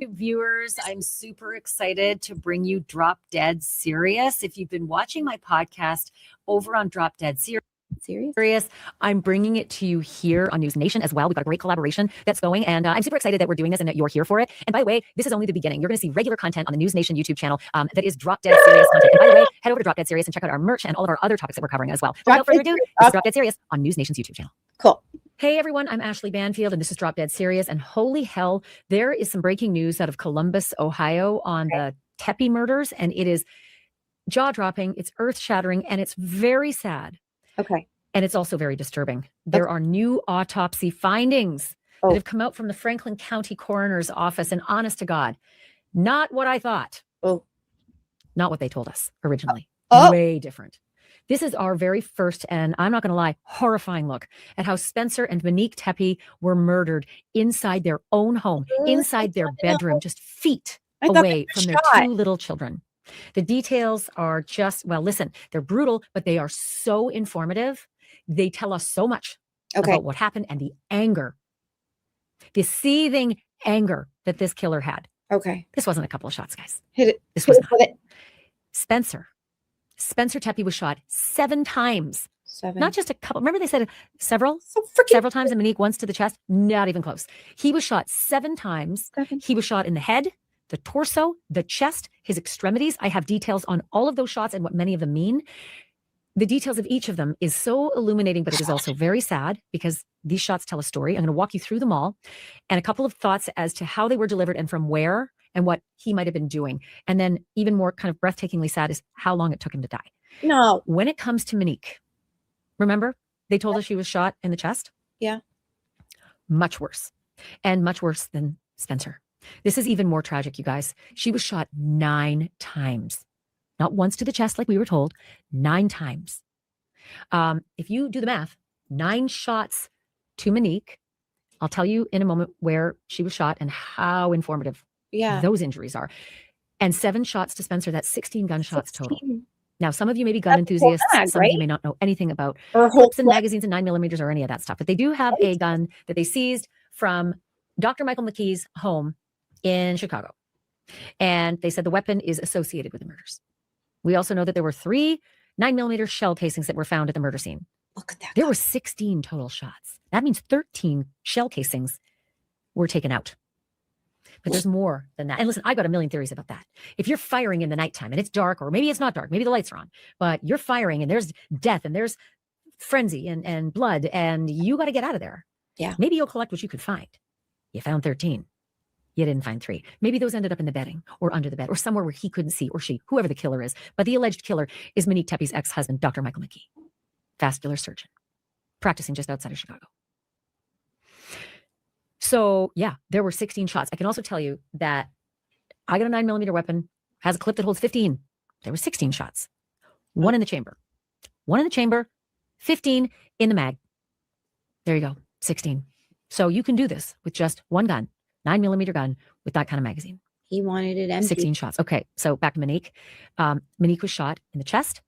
Speaker 12: Viewers, I'm super excited to bring you Drop Dead Serious. If you've been watching my podcast over on Drop Dead Serious, I'm bringing it to you here on News Nation as well. We've got a great collaboration that's going, and I'm super excited that we're doing this and that you're here for it. And by the way, this is only the beginning. You're going to see regular content on the News Nation YouTube channel that is Drop Dead Serious content. And by the way, head over to Drop Dead Serious and check out our merch and all of our other topics that we're covering as well. Without further ado, this is Drop Dead Serious on News Nation's YouTube channel.
Speaker 6: Cool.
Speaker 12: Hey everyone, I'm Ashley Banfield and this is Drop Dead Serious. And holy hell, there is some breaking news out of Columbus, Ohio on the Tepe murders, and it is jaw-dropping, it's earth-shattering, and it's very sad.
Speaker 6: Okay.
Speaker 12: And it's also very disturbing. There are new autopsy findings that have come out from the Franklin County Coroner's Office, and honest to God, not what I thought. Not what they told us originally. Way different. This is our very first, and I'm not going to lie, horrifying look at how Spencer and Monique Tepe were murdered inside their own home, inside their bedroom, just feet away from their two little children. The details are just, well, listen, they're brutal, but they are so informative. They tell us so much about what happened and the anger, the seething anger that this killer had.
Speaker 6: Okay.
Speaker 12: This wasn't a couple of shots, guys.
Speaker 6: Hit it.
Speaker 12: This was not. Spencer Tepe was shot 7 times.
Speaker 6: 7.
Speaker 12: Not just a couple. Remember they said several times, and Monique once to the chest. Not even close. He was shot 7 times.
Speaker 6: 7.
Speaker 12: He was shot in the head, the torso, the chest, his extremities. I have details on all of those shots and what many of them mean. The details of each of them is so illuminating, but it is also very sad because these shots tell a story. I'm going to walk you through them all and a couple of thoughts as to how they were delivered and from where and what he might have been doing. And then even more kind of breathtakingly sad is how long it took him to die.
Speaker 6: No.
Speaker 12: When it comes to Monique, remember they told us she was shot in the chest?
Speaker 6: Yeah.
Speaker 12: Much worse, and much worse than Spencer. This is even more tragic, you guys. She was shot 9 times. Not once to the chest like we were told, 9 times. If you do the math, 9 shots to Monique. I'll tell you in a moment where she was shot and how informative those injuries are. And 7 shots to Spencer. That's 16 gunshots total. Now, some of you may be gun enthusiasts. Some of you may not know anything about clips and magazines and 9mm or any of that stuff. But they do have a gun that they seized from Dr. Michael McKee's home in Chicago. And they said the weapon is associated with the murders. We also know that there were 3 9mm shell casings that were found at the murder scene.
Speaker 6: Look at that.
Speaker 12: There were 16 total shots. That means 13 shell casings were taken out. But there's more than that. And listen, I got a million theories about that. If you're firing in the nighttime and it's dark, or maybe it's not dark, maybe the lights are on, but you're firing and there's death and there's frenzy and blood and you got to get out of there.
Speaker 6: Yeah.
Speaker 12: Maybe you'll collect what you could find. You found 13. You didn't find 3. Maybe those ended up in the bedding or under the bed or somewhere where he couldn't see, or she, whoever the killer is. But the alleged killer is Monique Tepe's ex-husband, Dr. Michael McKee, vascular surgeon, practicing just outside of Chicago. So yeah, there were 16 shots. I can also tell you that I got a 9mm weapon, has a clip that holds 15. There were 16 shots. 1 in the chamber. 1 in the chamber, 15 in the mag. There you go, 16. So you can do this with just 1 gun. 9mm gun with that kind of magazine.
Speaker 6: He wanted it empty.
Speaker 12: 16 shots. Okay, so back to Monique. Monique was shot in the chest,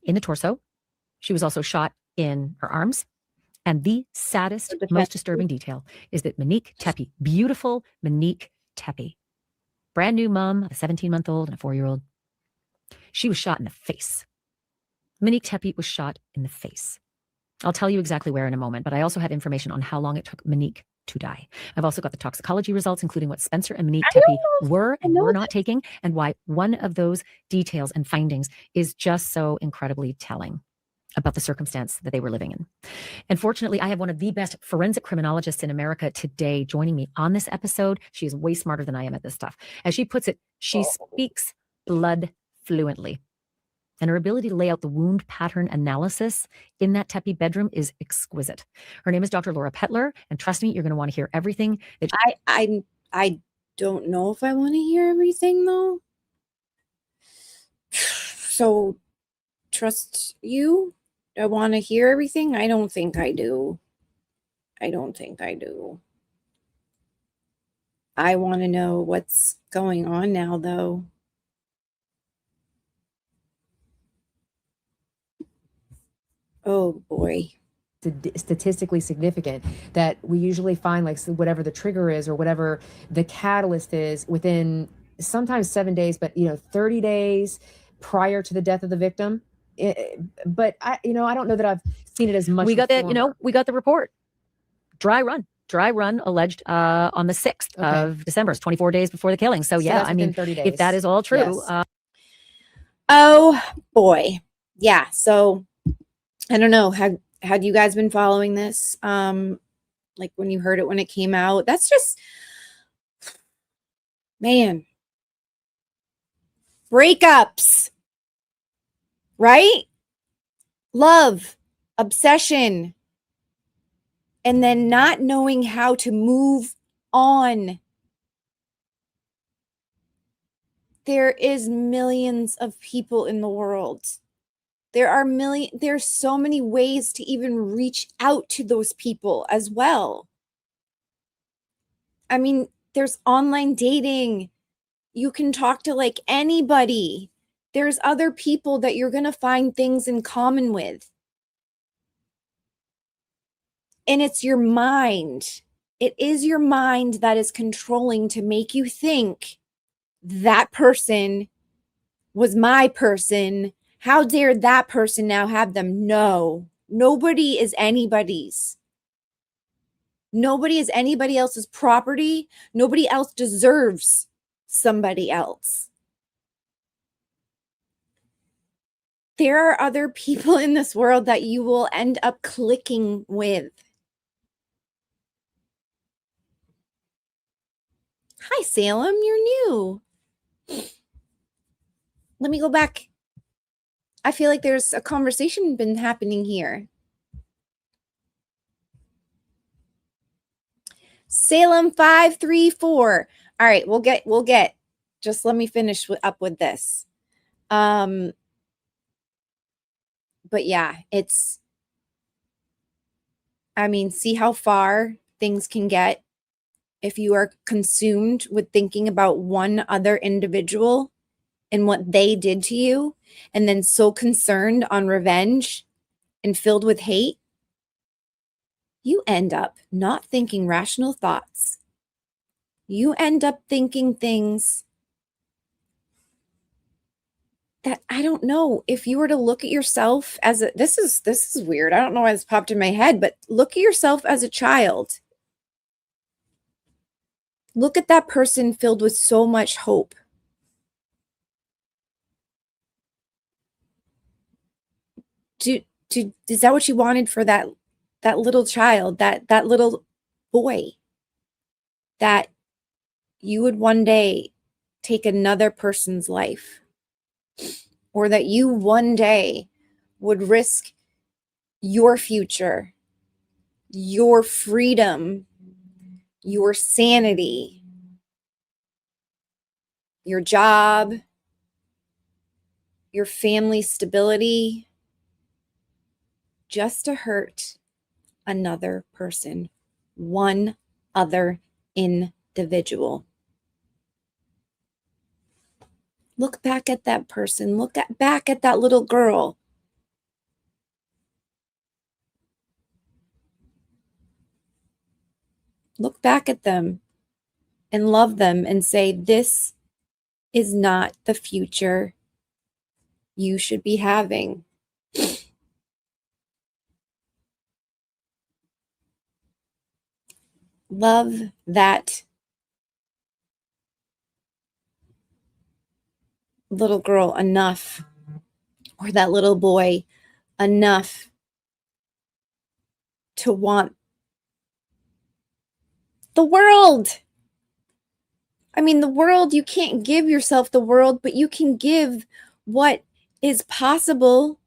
Speaker 12: in the torso, She was also shot in her arms. And the saddest, most disturbing detail is that Monique Tepe, beautiful Monique Tepe, brand new mom of a 17-month-old and a 4-year-old, she was shot in the face. Monique Tepe was shot in the face. I'll tell you exactly where in a moment, but I also have information on how long it took Monique to die. I've also got the toxicology results, including what Spencer and Monique Tepe were and were not taking, and why one of those details and findings is just so incredibly telling about the circumstance that they were living in. And fortunately, I have one of the best forensic criminologists in America today joining me on this episode. She is way smarter than I am at this stuff. As she puts it, she speaks blood fluently. And her ability to lay out the wound pattern analysis in that Tepe bedroom is exquisite. Her name is Dr. Laura Petler, and trust me, you're going to want to hear everything that
Speaker 6: I don't know if I want to hear everything though. So trust you? I want to hear everything? I don't think I do. I don't think I do. I want to know what's going on now though. Oh boy.
Speaker 13: Statistically significant that we usually find, like, whatever the trigger is or whatever the catalyst is, within sometimes 7 days, but 30 days prior to the death of the victim. But I don't know that I've seen it as much.
Speaker 12: we got that. We got the report. Dry run alleged on the 6th of December. It's 24 days before the killing. So yeah, I mean,
Speaker 13: 30 days.
Speaker 12: if that is all true.
Speaker 13: Yes.
Speaker 6: Oh boy. Yeah. So I don't know. Had you guys been following this? Like when you heard it when it came out? That's just, man. Breakups. Right? Love, obsession, and then not knowing how to move on. There is millions of people in the world. There's so many ways to even reach out to those people as well. I mean, there's online dating. You can talk to like anybody. There's other people that you're going to find things in common with. And it's your mind. It is your mind that is controlling to make you think that person was my person. How dare that person now have them? No, nobody is anybody's. Nobody is anybody else's property. Nobody else deserves somebody else. There are other people in this world that you will end up clicking with. Hi, Salem, you're new. Let me go back. I feel like there's a conversation been happening here. Salem 534. All right, we'll get. Just let me finish up with this. But yeah, see how far things can get if you are consumed with thinking about one other individual and what they did to you, and then so concerned on revenge and filled with hate. You end up not thinking rational thoughts. You end up thinking things that, I don't know, if you were to look at yourself as this is weird. I don't know why this popped in my head, but look at yourself as a child. Look at that person filled with so much hope. Is that what you wanted for that little child, that little boy, that you would one day take another person's life, or that you one day would risk your future, your freedom, your sanity, your job, your family stability, just to hurt another person, one other individual. Look back at that person. Back at that little girl. Look back at them and love them and say, this is not the future you should be having. Love that little girl enough, or that little boy enough to want the world. I mean, the world, you can't give yourself the world, but you can give what is possible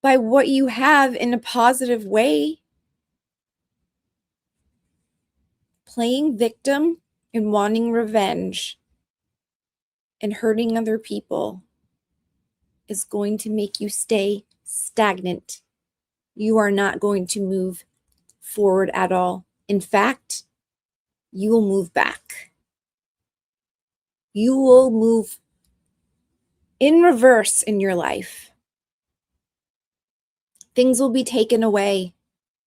Speaker 6: by what you have in a positive way. Playing victim and wanting revenge and hurting other people is going to make you stay stagnant. You are not going to move forward at all. In fact, you will move back. You will move in reverse in your life. Things will be taken away,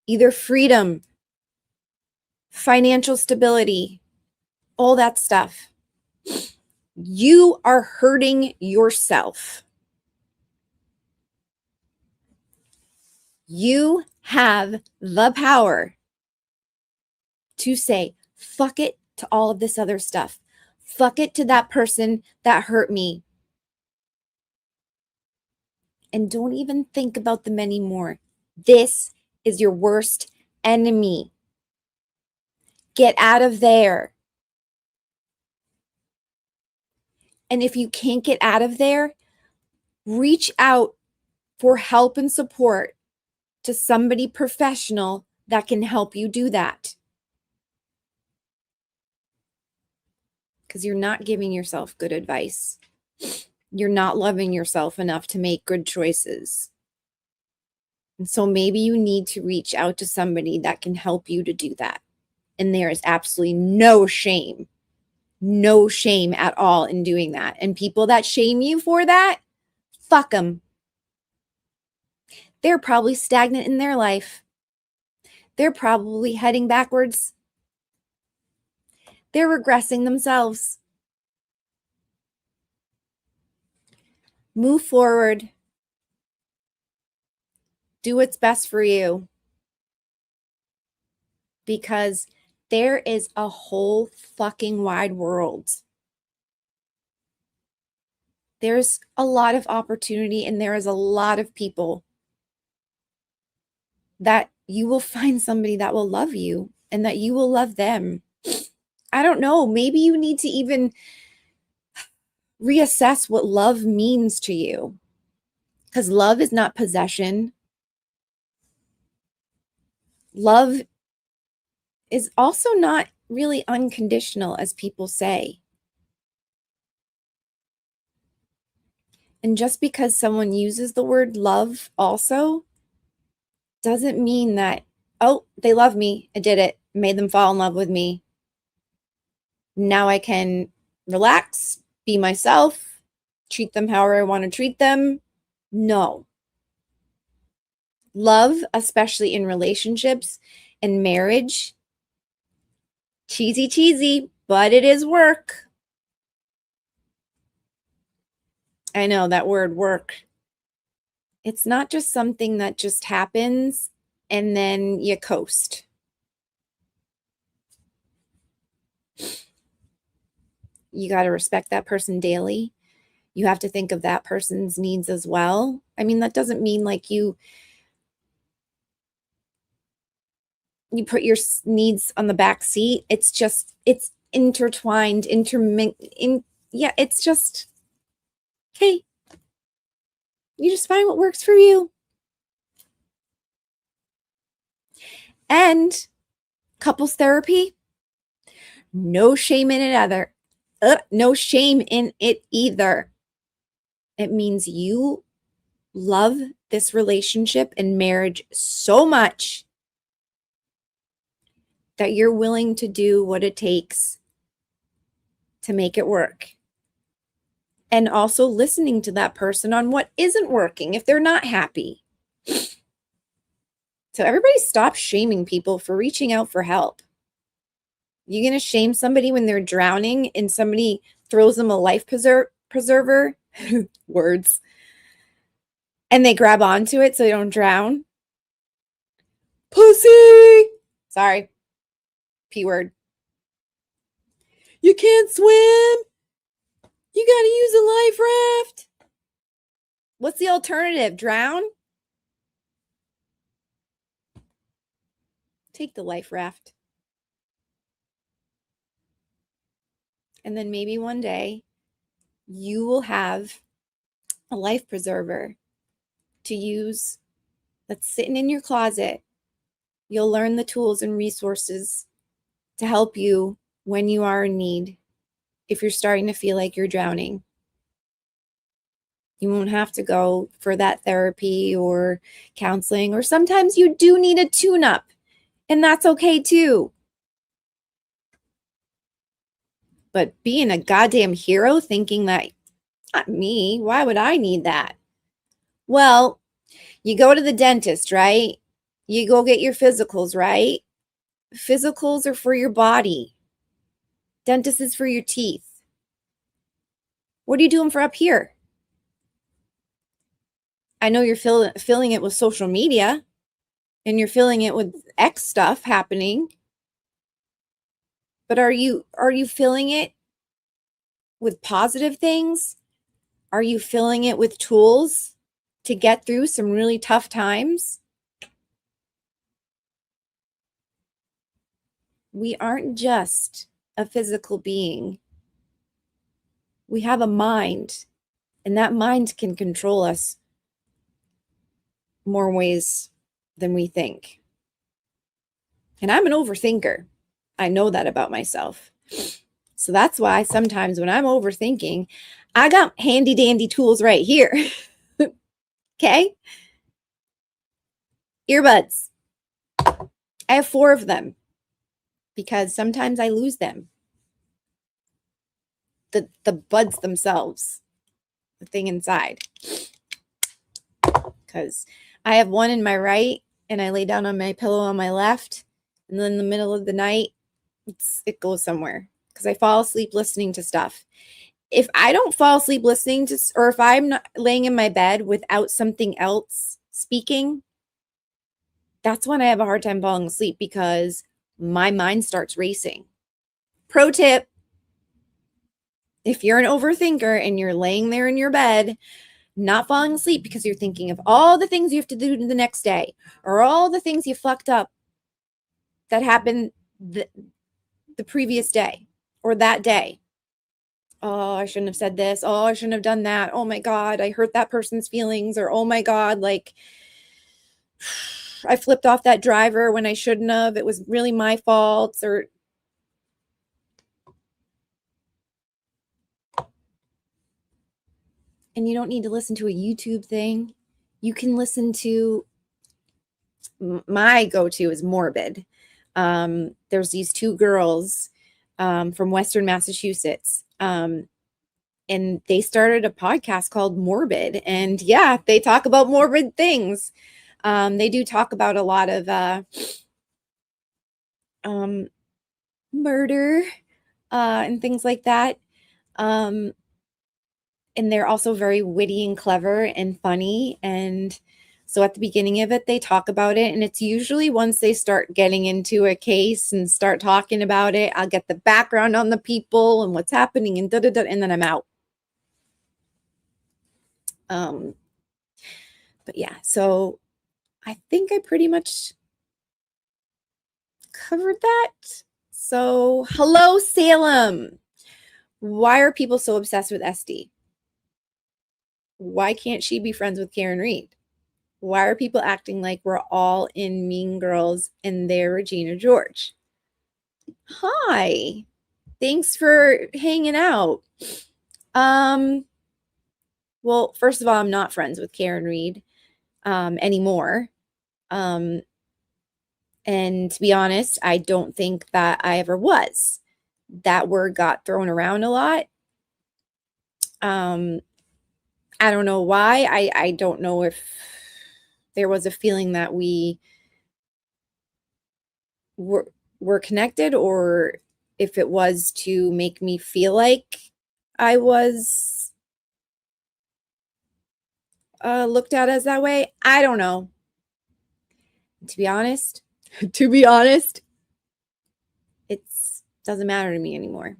Speaker 6: either freedom, financial stability, all that stuff. You are hurting yourself. You have the power to say, fuck it to all of this other stuff. Fuck it to that person that hurt me. And don't even think about them anymore. This is your worst enemy. Get out of there. And if you can't get out of there, reach out for help and support to somebody professional that can help you do that. Because you're not giving yourself good advice. You're not loving yourself enough to make good choices. And so maybe you need to reach out to somebody that can help you to do that. And there is absolutely no shame at all in doing that. And people that shame you for that, fuck them. They're probably stagnant in their life. They're probably heading backwards. They're regressing themselves. Move forward. Do what's best for you. Because there is a whole fucking wide world. There's a lot of opportunity and there is a lot of people that you will find somebody that will love you and that you will love them. I don't know. Maybe you need to even reassess what love means to you. Because love is not possession. Love is also not really unconditional, as people say. And just because someone uses the word love also doesn't mean that, oh, they love me. I did it. Made them fall in love with me. Now I can relax, be myself, treat them however I want to treat them. No. Love, especially in relationships and marriage, cheesy, but it is work. I know that word, work. It's not just something that just happens and then you coast. You got to respect that person daily. You have to think of that person's needs as well. I mean, that doesn't mean like you put your needs on the back seat. It's just, it's intertwined, yeah, it's just, okay. You just find what works for you. And couples therapy, no shame in it either. No shame in it either. It means you love this relationship and marriage so much that you're willing to do what it takes to make it work. And also listening to that person on what isn't working if they're not happy. So everybody stop shaming people for reaching out for help. You gonna shame somebody when they're drowning and somebody throws them a life preserver? Words. And they grab onto it so they don't drown? Pussy! Sorry. P word. You can't swim. You gotta use a life raft. What's the alternative? Drown? Take the life raft. And then maybe one day you will have a life preserver to use that's sitting in your closet. You'll learn the tools and resources to help you when you are in need. If you're starting to feel like you're drowning, you won't have to go for that therapy or counseling, or sometimes you do need a tune-up, and that's okay too. But being a goddamn hero thinking that, not me, why would I need that? Well, you go to the dentist, right? You go get your physicals, right? Physicals are for your body. Dentist is for your teeth. What are you doing for up here? I know you're filling it with social media and you're filling it with X stuff happening. But are you filling it with positive things? Are you filling it with tools to get through some really tough times? We aren't just a physical being. We have a mind, and that mind can control us more ways than we think. And I'm an overthinker. I know that about myself. So that's why sometimes when I'm overthinking, I got handy dandy tools right here. Okay? Earbuds. I have 4 of them because sometimes I lose them. The buds themselves, the thing inside. Because I have one in my right and I lay down on my pillow on my left, and then in the middle of the night, it goes somewhere because I fall asleep listening to stuff. If I don't fall asleep listening to, or if I'm not laying in my bed without something else speaking, that's when I have a hard time falling asleep because my mind starts racing. Pro tip: if you're an overthinker and you're laying there in your bed, not falling asleep because you're thinking of all the things you have to do the next day or all the things you fucked up that happened the previous day or that day. Oh, I shouldn't have said this. Oh, I shouldn't have done that. Oh my God, I hurt that person's feelings. Or, oh my God, like I flipped off that driver when I shouldn't have. It was really my fault. Or and you don't need to listen to a YouTube thing. You can listen to, my go-to is Morbid. There's these 2 girls from Western Massachusetts. And they started a podcast called Morbid. And yeah, they talk about morbid things. They do talk about a lot of murder and things like that. And they're also very witty and clever and funny. And so at the beginning of it, they talk about it. And it's usually once they start getting into a case and start talking about it, I'll get the background on the people and what's happening and and then I'm out. But yeah, so I think I pretty much covered that. So hello, Salem. Why are people so obsessed with SD? Why can't she be friends with Karen Reed? Why are people acting like we're all in Mean Girls and they're Regina George? Hi. Thanks for hanging out. Well, first of all, I'm not friends with Karen Reed anymore. And to be honest, I don't think that I ever was. That word got thrown around a lot. I don't know why. I don't know if there was a feeling that we were connected, or if it was to make me feel like I was looked at as that way. I don't know. To be honest, it doesn't matter to me anymore.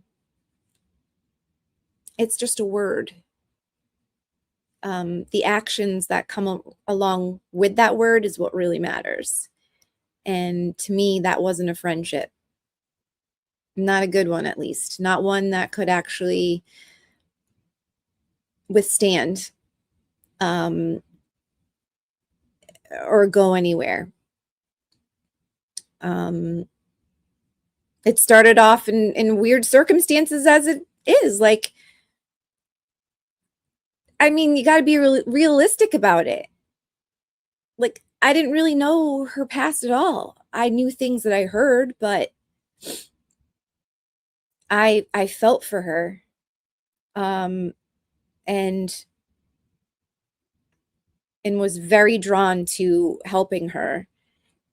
Speaker 6: It's just a word. The actions that come along with that word is what really matters. And to me, that wasn't a friendship. Not a good one, at least. Not one that could actually withstand or go anywhere. It started off in weird circumstances, as it is. Like, I mean, you got to be realistic about it. Like, I didn't really know her past at all. I knew things that I heard, but I felt for her. And was very drawn to helping her.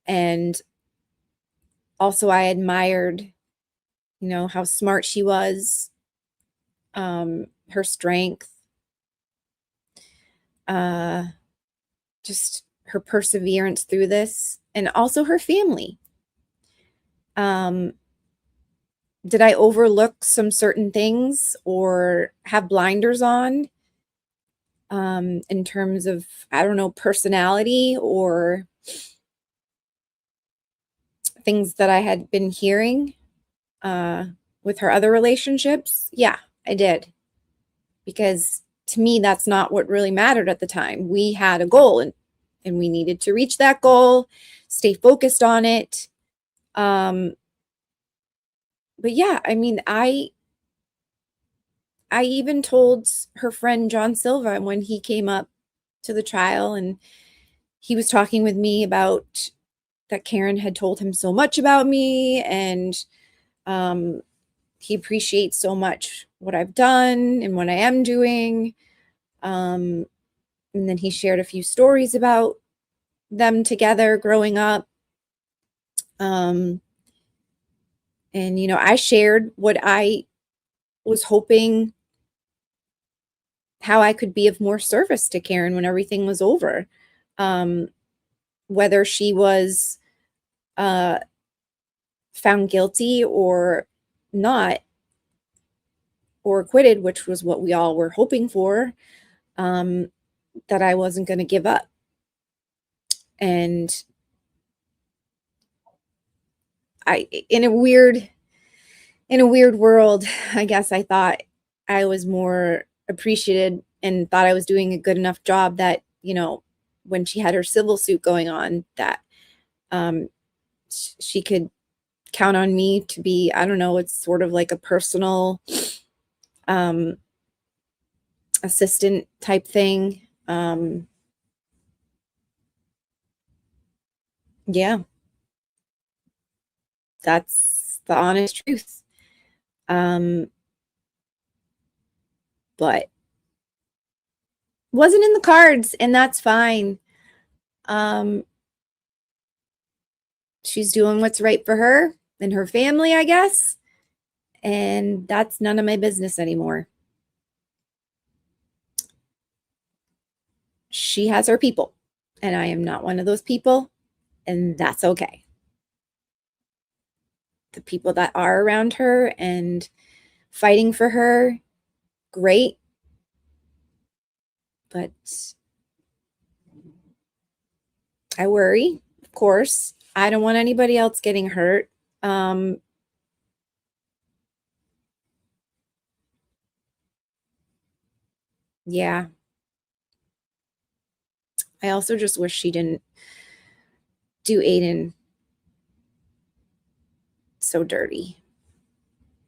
Speaker 6: And also I admired, how smart she was, her strength, just her perseverance through this, and also her family. Did I overlook some certain things or have blinders on in terms of, I don't know, personality or things that I had been hearing with her other relationships? Yeah, I did. Because to me, that's not what really mattered at the time. We had a goal and we needed to reach that goal, stay focused on it. But yeah, I mean, I even told her friend John Silva when he came up to the trial and he was talking with me about that Karen had told him so much about me, and he appreciates so much what I've done and what I am doing. And then he shared a few stories about them together growing up. And, I shared what I was hoping, how I could be of more service to Karen when everything was over. Whether she was found guilty or not, or acquitted, which was what we all were hoping for, that I wasn't going to give up. And in a weird world, I guess I thought I was more appreciated and thought I was doing a good enough job that, when she had her civil suit going on, that she could count on me to be, I don't know, it's sort of like a personal assistant type thing. Yeah, that's the honest truth. But wasn't in the cards, and that's fine. She's doing what's right for her and her family, I guess. And that's none of my business anymore. She has her people, and I am not one of those people, and that's okay. The people that are around her and fighting for her, great. But I worry, of course. I don't want anybody else getting hurt. Yeah. I also just wish she didn't do Aiden so dirty.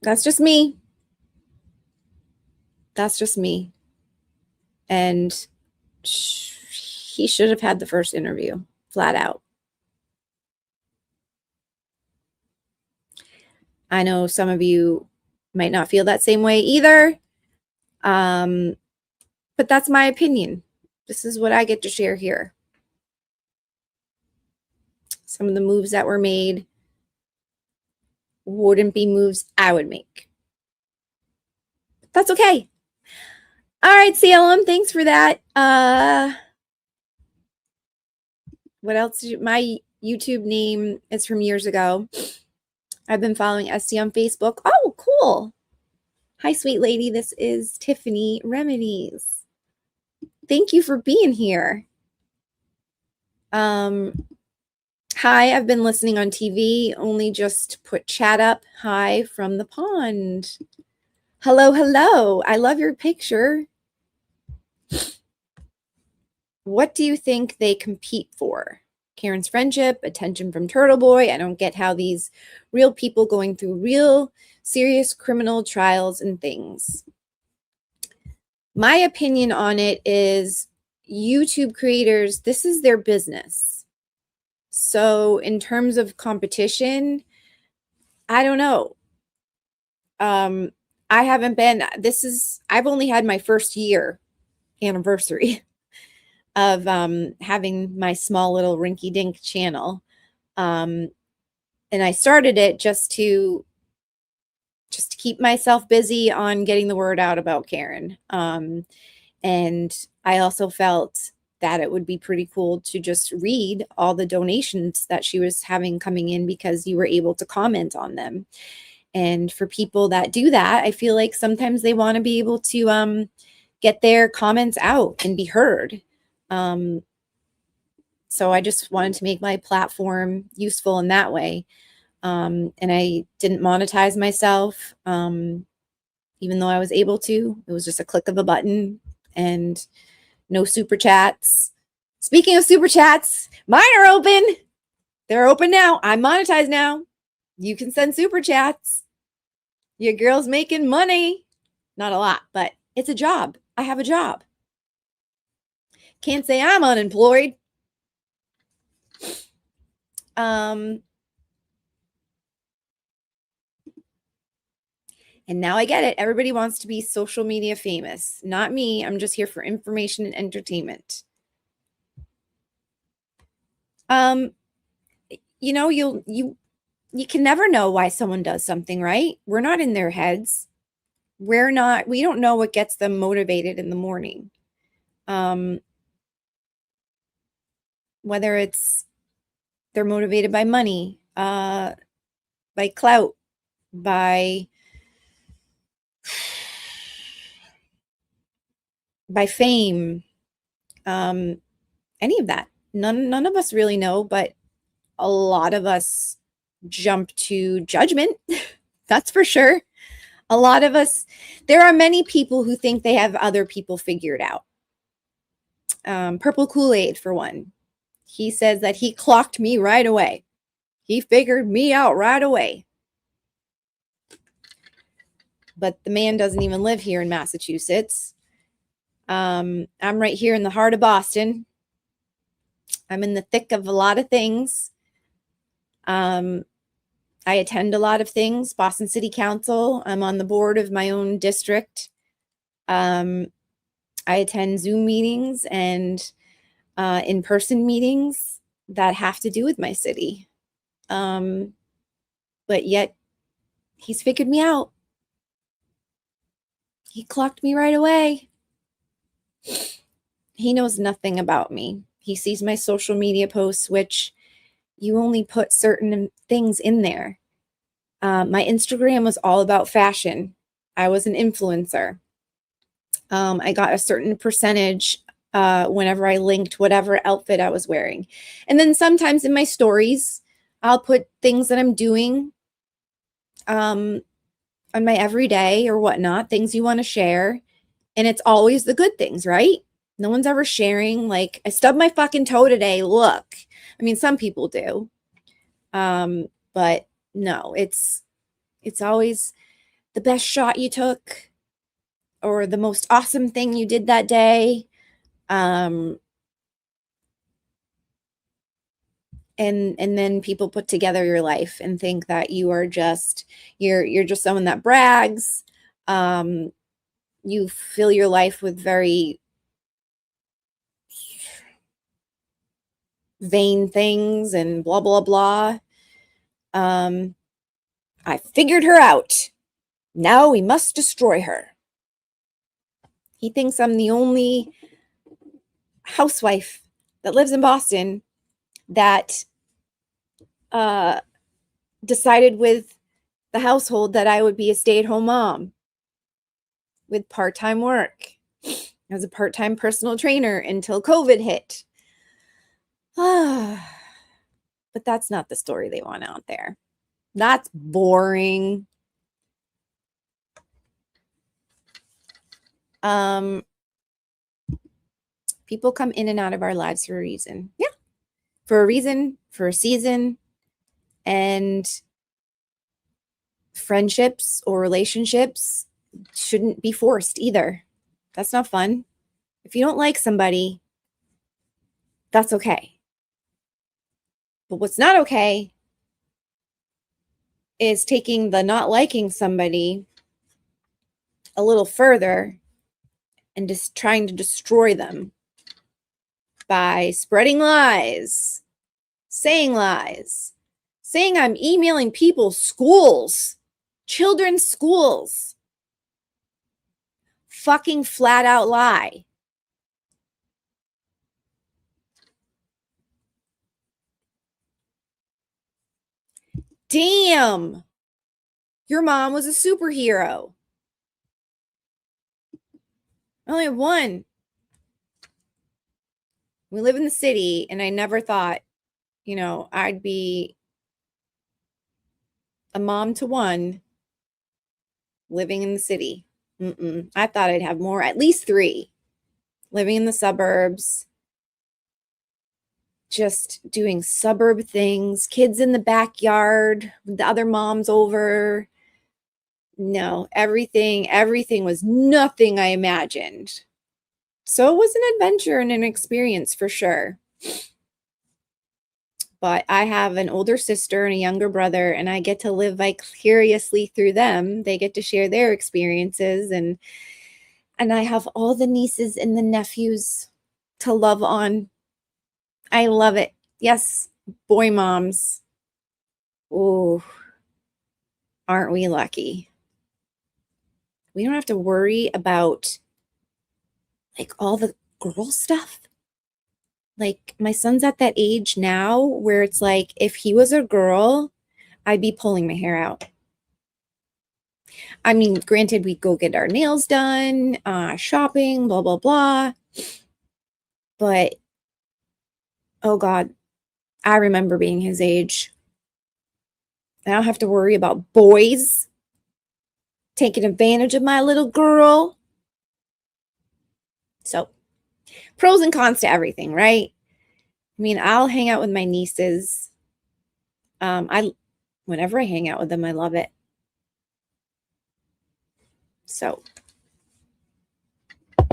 Speaker 6: That's just me. That's just me. And he should have had the first interview, flat out. I know some of you might not feel that same way either. But that's my opinion. This is what I get to share here. Some of the moves that were made wouldn't be moves I would make. That's okay. All right, Salem, thanks for that. What else? My YouTube name is from years ago. I've been following Esty on Facebook. Oh, cool. Hi, sweet lady. This is Tiffany Remedies. Thank you for being here. Hi, I've been listening on TV. Only just put chat up. Hi from the pond. Hello, hello. I love your picture. What do you think they compete for? Karen's friendship, attention from Turtle Boy. I don't get how these real people going through real serious criminal trials and things. My opinion on it is YouTube creators, this is their business. So in terms of competition, I don't know. I've only had my first year anniversary of having my small little rinky-dink channel. And I started it just to keep myself busy on getting the word out about Karen. And I also felt that it would be pretty cool to just read all the donations that she was having coming in because you were able to comment on them. And for people that do that, I feel like sometimes they want to be able to get their comments out and be heard. So I just wanted to make my platform useful in that way. And I didn't monetize myself, even though I was able to. It was just a click of a button and no super chats. Speaking of super chats, mine are open. They're open now. I'm monetized now. You can send super chats. Your girl's making money. Not a lot, but it's a job. I have a job. Can't say I'm unemployed. And now I get it. Everybody wants to be social media famous. Not me. I'm just here for information and entertainment. You know, you can never know why someone does something, right? We're not in their heads. We don't know what gets them motivated in the morning. Whether it's they're motivated by money, by clout, by fame, any of that. None of us really know, but a lot of us jump to judgment. That's for sure. A lot of us, there are many people who think they have other people figured out. Purple Kool-Aid, for one. He says that he clocked me right away. He figured me out right away. But the man doesn't even live here in Massachusetts. I'm right here in the heart of Boston. I'm in the thick of a lot of things. I attend a lot of things. Boston City Council. I'm on the board of my own district. I attend Zoom meetings and in-person meetings that have to do with my city. But yet he's figured me out. He clocked me right away. He knows nothing about me. He sees my social media posts, which you only put certain things in there. My Instagram was all about fashion. I was an influencer. I got a certain percentage whenever I linked whatever outfit I was wearing. And then sometimes in my stories, I'll put things that I'm doing on my everyday or whatnot, things you want to share. And it's always the good things, right? No one's ever sharing, like, I stubbed my fucking toe today. Look. I mean, some people do. But no, it's always the best shot you took or the most awesome thing you did that day. And then people put together your life and think that you are just, you're just someone that brags. You fill your life with very vain things and blah, blah, blah. I figured her out. Now we must destroy her. He thinks I'm the only housewife that lives in Boston that decided with the household that I would be a stay-at-home mom with part-time work. I was a part-time personal trainer until COVID hit. But that's not the story they want out there. That's boring. People come in and out of our lives for a reason. Yeah. For a reason, for a season. And friendships or relationships shouldn't be forced either. That's not fun. If you don't like somebody, that's okay. But what's not okay is taking the not liking somebody a little further and just trying to destroy them by spreading lies, saying I'm emailing people's schools, children's schools. Fucking flat out lie. Damn. Your mom was a superhero. I only have one. We live in the city, and I never thought, I'd be a mom to one living in the city. I thought I'd have more, at least 3, living in the suburbs, just doing suburb things, kids in the backyard, the other moms over. No, everything was nothing I imagined. So it was an adventure and an experience for sure. But I have an older sister and a younger brother, and I get to live vicariously through them. They get to share their experiences, and I have all the nieces and the nephews to love on. I love it. Yes, boy moms. Oh, aren't we lucky? We don't have to worry about all the girl stuff. My son's at that age now where it's if he was a girl, I'd be pulling my hair out. I mean, granted, we go get our nails done, shopping, blah, blah, blah. But, oh God, I remember being his age. I don't have to worry about boys taking advantage of my little girl. So, pros and cons to everything, right? I mean, I'll hang out with my nieces. Whenever I hang out with them, I love it. So,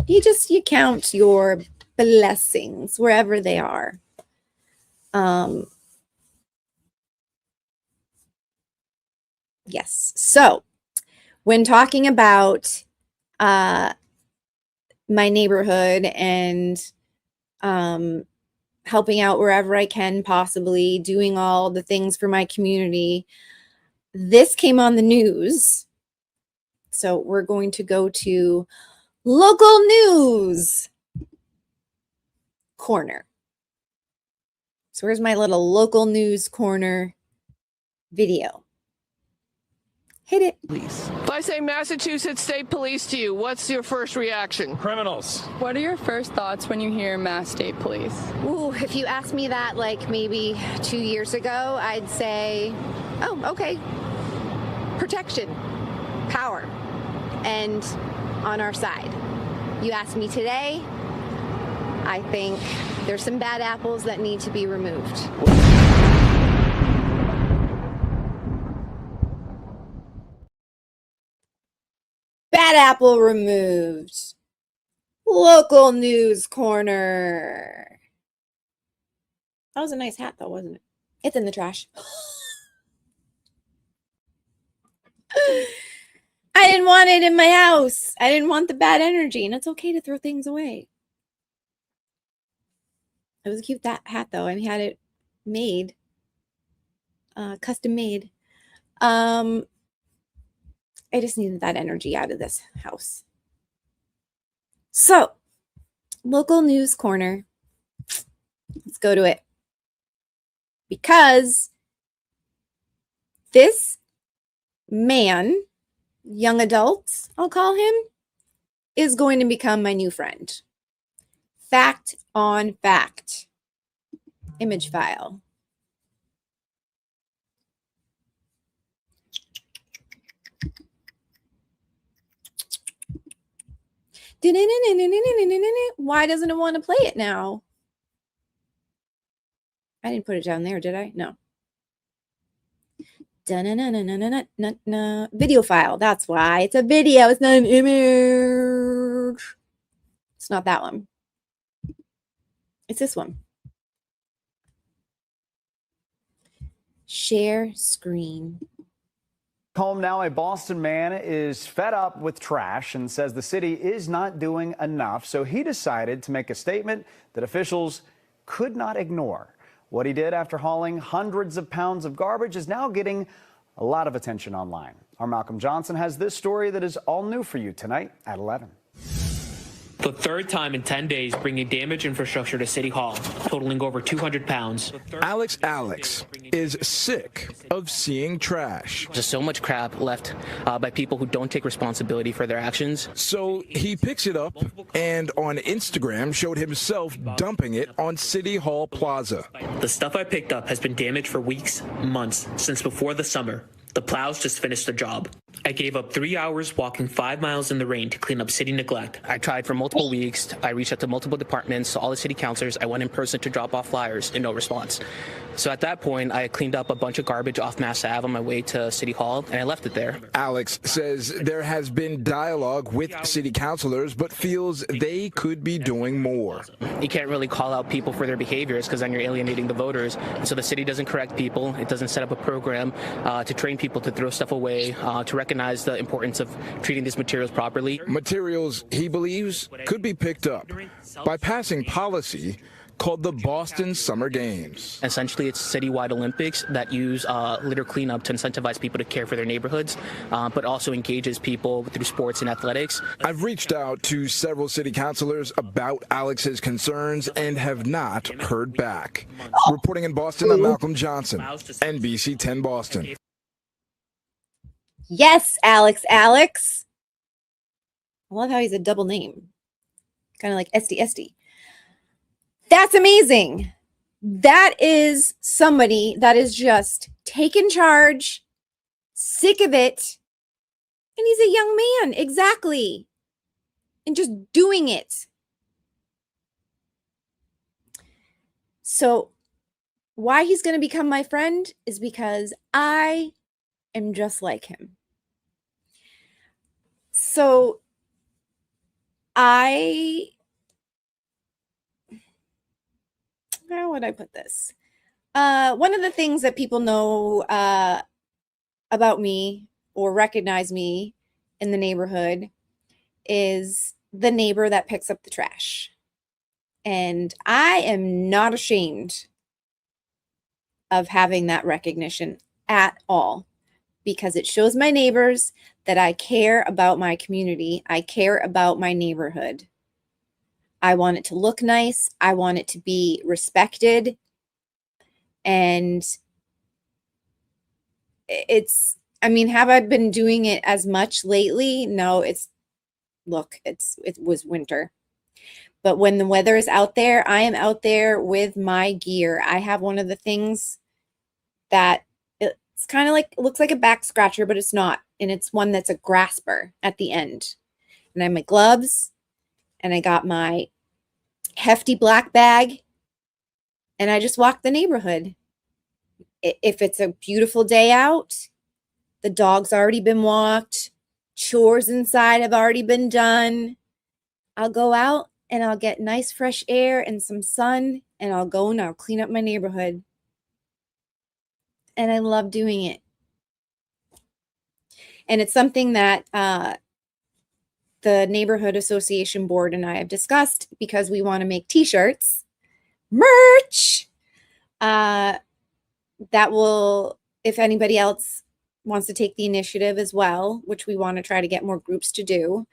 Speaker 6: you count your blessings wherever they are. Yes. So, when talking about my neighborhood and helping out wherever I can, possibly doing all the things for my community, this came on the news. So we're going to go to local news corner. So where's my little local news corner video? Hit it.
Speaker 14: Please. If I say Massachusetts State Police to you, what's your first reaction?
Speaker 15: Criminals.
Speaker 16: What are your first thoughts when you hear Mass State Police?
Speaker 6: Ooh, if you asked me that maybe 2 years ago, I'd say, oh, okay. Protection, power, and on our side. You ask me today, I think there's some bad apples that need to be removed. Bad apple removed. Local news corner. That was a nice hat though, wasn't it? It's in the trash. I didn't want it in my house. I didn't want the bad energy, and it's okay to throw things away. It was a cute hat though. I had it made, custom made. I just needed that energy out of this house. So, local news corner. Let's go to it. Because this man, young adult, I'll call him, is going to become my new friend. Fact on fact. Image file. Why doesn't it want to play it now? I didn't put it down there, did I? No. Video file. That's why. It's a video. It's not an image. It's not that one. It's this one. Share screen.
Speaker 15: Home now, a Boston man is fed up with trash and says the city is not doing enough. So he decided to make a statement that officials could not ignore. What he did after hauling hundreds of pounds of garbage is now getting a lot of attention online. Our Malcolm Johnson has this story that is all new for you tonight at 11.
Speaker 17: The third time in 10 days bringing damaged infrastructure to City Hall, totaling over 200 pounds.
Speaker 18: Alex is sick of seeing trash.
Speaker 17: Just so much crap left by people who don't take responsibility for their actions.
Speaker 18: So he picks it up and on Instagram showed himself dumping it on City Hall Plaza.
Speaker 17: The stuff I picked up has been damaged for weeks, months, since before the summer. The plows just finished the job. I gave up 3 hours walking 5 miles in the rain to clean up city neglect. I tried for multiple weeks. I reached out to multiple departments, to all the city councilors. I went in person to drop off flyers and no response. So at that point, I cleaned up a bunch of garbage off Mass Ave on my way to City Hall, and I left it there.
Speaker 18: Alex says there has been dialogue with city councilors, but feels they could be doing more.
Speaker 17: You can't really call out people for their behaviors because then you're alienating the voters. And so the city doesn't correct people. It doesn't set up a program to train people to throw stuff away, to recognize the importance of treating these materials properly.
Speaker 18: Materials, he believes, could be picked up by passing policy called the Boston Summer Games.
Speaker 17: Essentially, it's citywide Olympics that use litter cleanup to incentivize people to care for their neighborhoods, but also engages people through sports and athletics.
Speaker 18: I've reached out to several city councilors about Alex's concerns and have not heard back. Reporting in Boston, I'm Malcolm Johnson, NBC 10 Boston.
Speaker 6: Yes, Alex. I love how he's a double name. Kind of like SD. That's amazing. That is somebody that is just taking charge, sick of it. And he's a young man, exactly. And just doing it. So why he's going to become my friend is because I am just like him. So how would I put this? One of the things that people know about me or recognize me in the neighborhood is the neighbor that picks up the trash. And I am not ashamed of having that recognition at all, because it shows my neighbors that I care about my community. I care about my neighborhood. I want it to look nice. I want it to be respected. And have I been doing it as much lately? No, it was winter. But when the weather is out there, I am out there with my gear. I have one of the things that it's kind of like, it looks like a back scratcher, but it's not. And it's one that's a grasper at the end. And I have my gloves and I got my hefty black bag and I just walk the neighborhood. If it's a beautiful day out, the dog's already been walked, chores inside have already been done, I'll go out and I'll get nice fresh air and some sun, and I'll go and I'll clean up my neighborhood. And I love doing it. And it's something that the Neighborhood Association Board and I have discussed, because we want to make t-shirts, merch, that will, if anybody else wants to take the initiative as well, which we want to try to get more groups to do.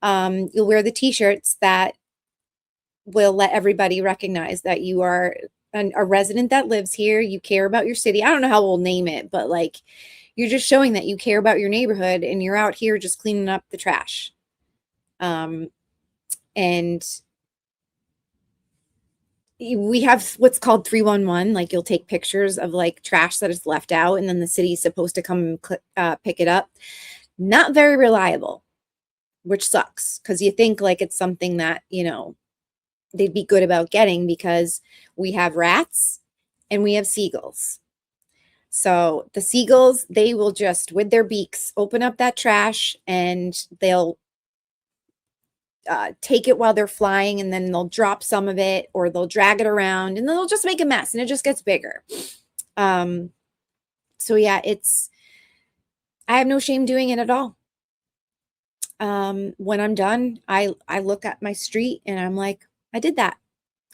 Speaker 6: You'll wear the t-shirts that will let everybody recognize that you are a resident that lives here. You care about your city. I don't know how we'll name it, but like you're just showing that you care about your neighborhood and you're out here just cleaning up the trash. And we have what's called 311. Like you'll take pictures of like trash that is left out and then the city's supposed to come and pick it up. Not very reliable, which sucks because you think like it's something that, they'd be good about getting because we have rats and we have seagulls. So the seagulls, they will just, with their beaks, open up that trash and they'll take it while they're flying and then they'll drop some of it or they'll drag it around and then they'll just make a mess and it just gets bigger. So yeah, I have no shame doing it at all. When I'm done, I look at my street and I'm like, I did that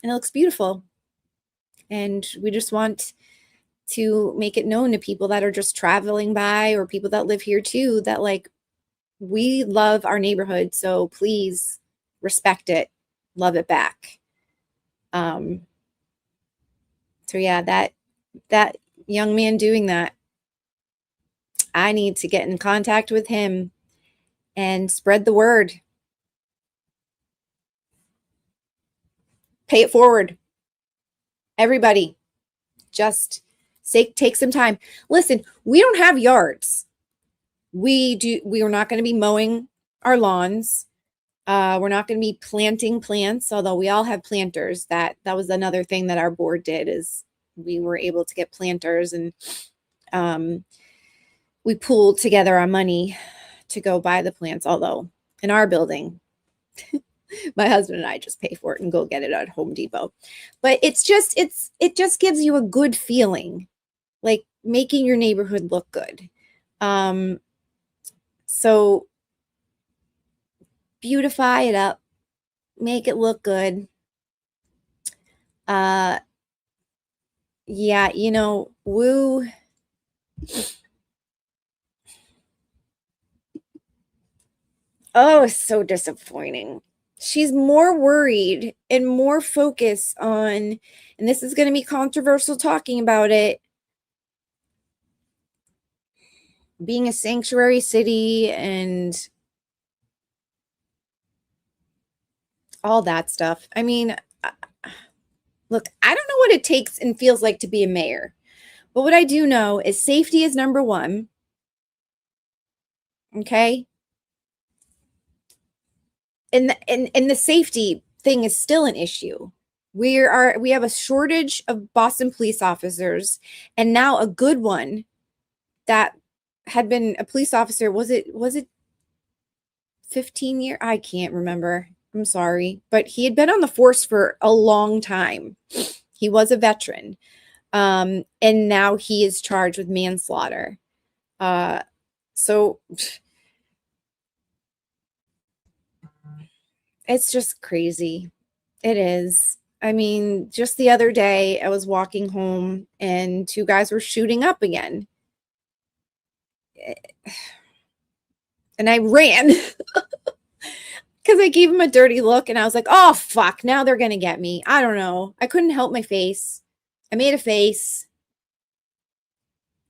Speaker 6: and it looks beautiful. And we just want to make it known to people that are just traveling by or people that live here too, that like, we love our neighborhood. So please respect it, love it back. So yeah, that young man doing that, I need to get in contact with him and spread the word. Pay it forward. Everybody, just take some time. Listen, we don't have yards. We are not going to be mowing our lawns. We're not going to be planting plants, although we all have planters. That was another thing that our board did is we were able to get planters and we pooled together our money to go buy the plants. Although in our building, my husband and I just pay for it and go get it at Home Depot. But it just gives you a good feeling, like making your neighborhood look good. So beautify it up, make it look good. Yeah, woo. Oh, it's so disappointing. She's more worried and more focused on, and this is going to be controversial talking about it, being a sanctuary city and all that stuff. I mean, look, I don't know what it takes and feels like to be a mayor, but what I do know is safety is number one. Okay. And the safety thing is still an issue. We have a shortage of Boston police officers, and now a good one that had been a police officer. Was it 15 years? I can't remember. I'm sorry, but he had been on the force for a long time. He was a veteran, and now he is charged with manslaughter. So it's just crazy. It is. I mean, just the other day, I was walking home and two guys were shooting up again. And I ran because I gave him a dirty look and I was like, oh, fuck, now they're going to get me. I don't know. I couldn't help my face. I made a face.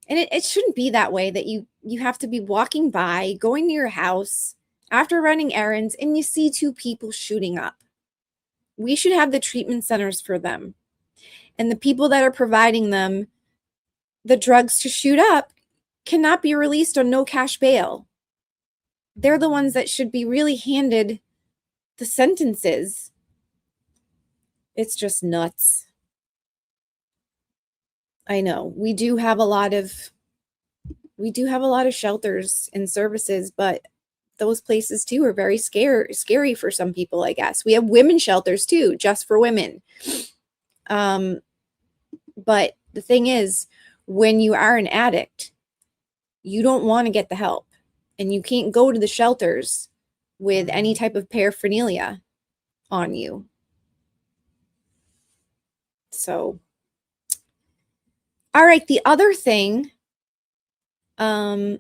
Speaker 6: And it shouldn't be that way, that you have to be walking by, going to your house after running errands, and you see two people shooting up. We should have the treatment centers for them. And the people that are providing them the drugs to shoot up cannot be released on no cash bail. They're the ones that should be really handed the sentences. It's just nuts. I know we do have a lot of shelters and services, but those places too are very scary for some people, I guess. We have women's shelters too, just for women. But the thing is, when you are an addict, you don't want to get the help, and you can't go to the shelters with any type of paraphernalia on you. So, all right, the other thing I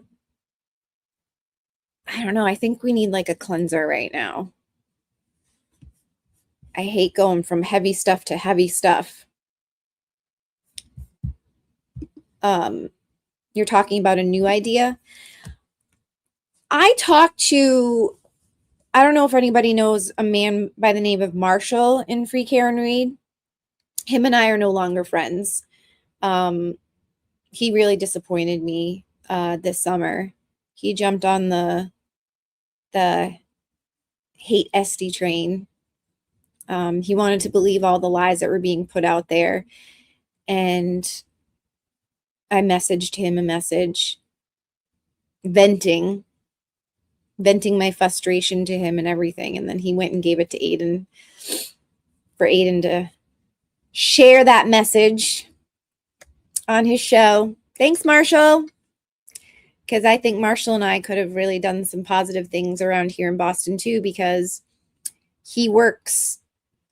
Speaker 6: don't know. I think we need like a cleanser right now. I hate going from heavy stuff to heavy stuff. You're talking about a new idea. I don't know if anybody knows a man by the name of Marshall in Free Care and Read. Him and I are no longer friends. He really disappointed me this summer. He jumped on the hate SD train. He wanted to believe all the lies that were being put out there. And I messaged him a message venting my frustration to him and everything. And then he went and gave it to Aiden for Aiden to share that message on his show. Thanks, Marshall. Because I think Marshall and I could have really done some positive things around here in Boston too, because he works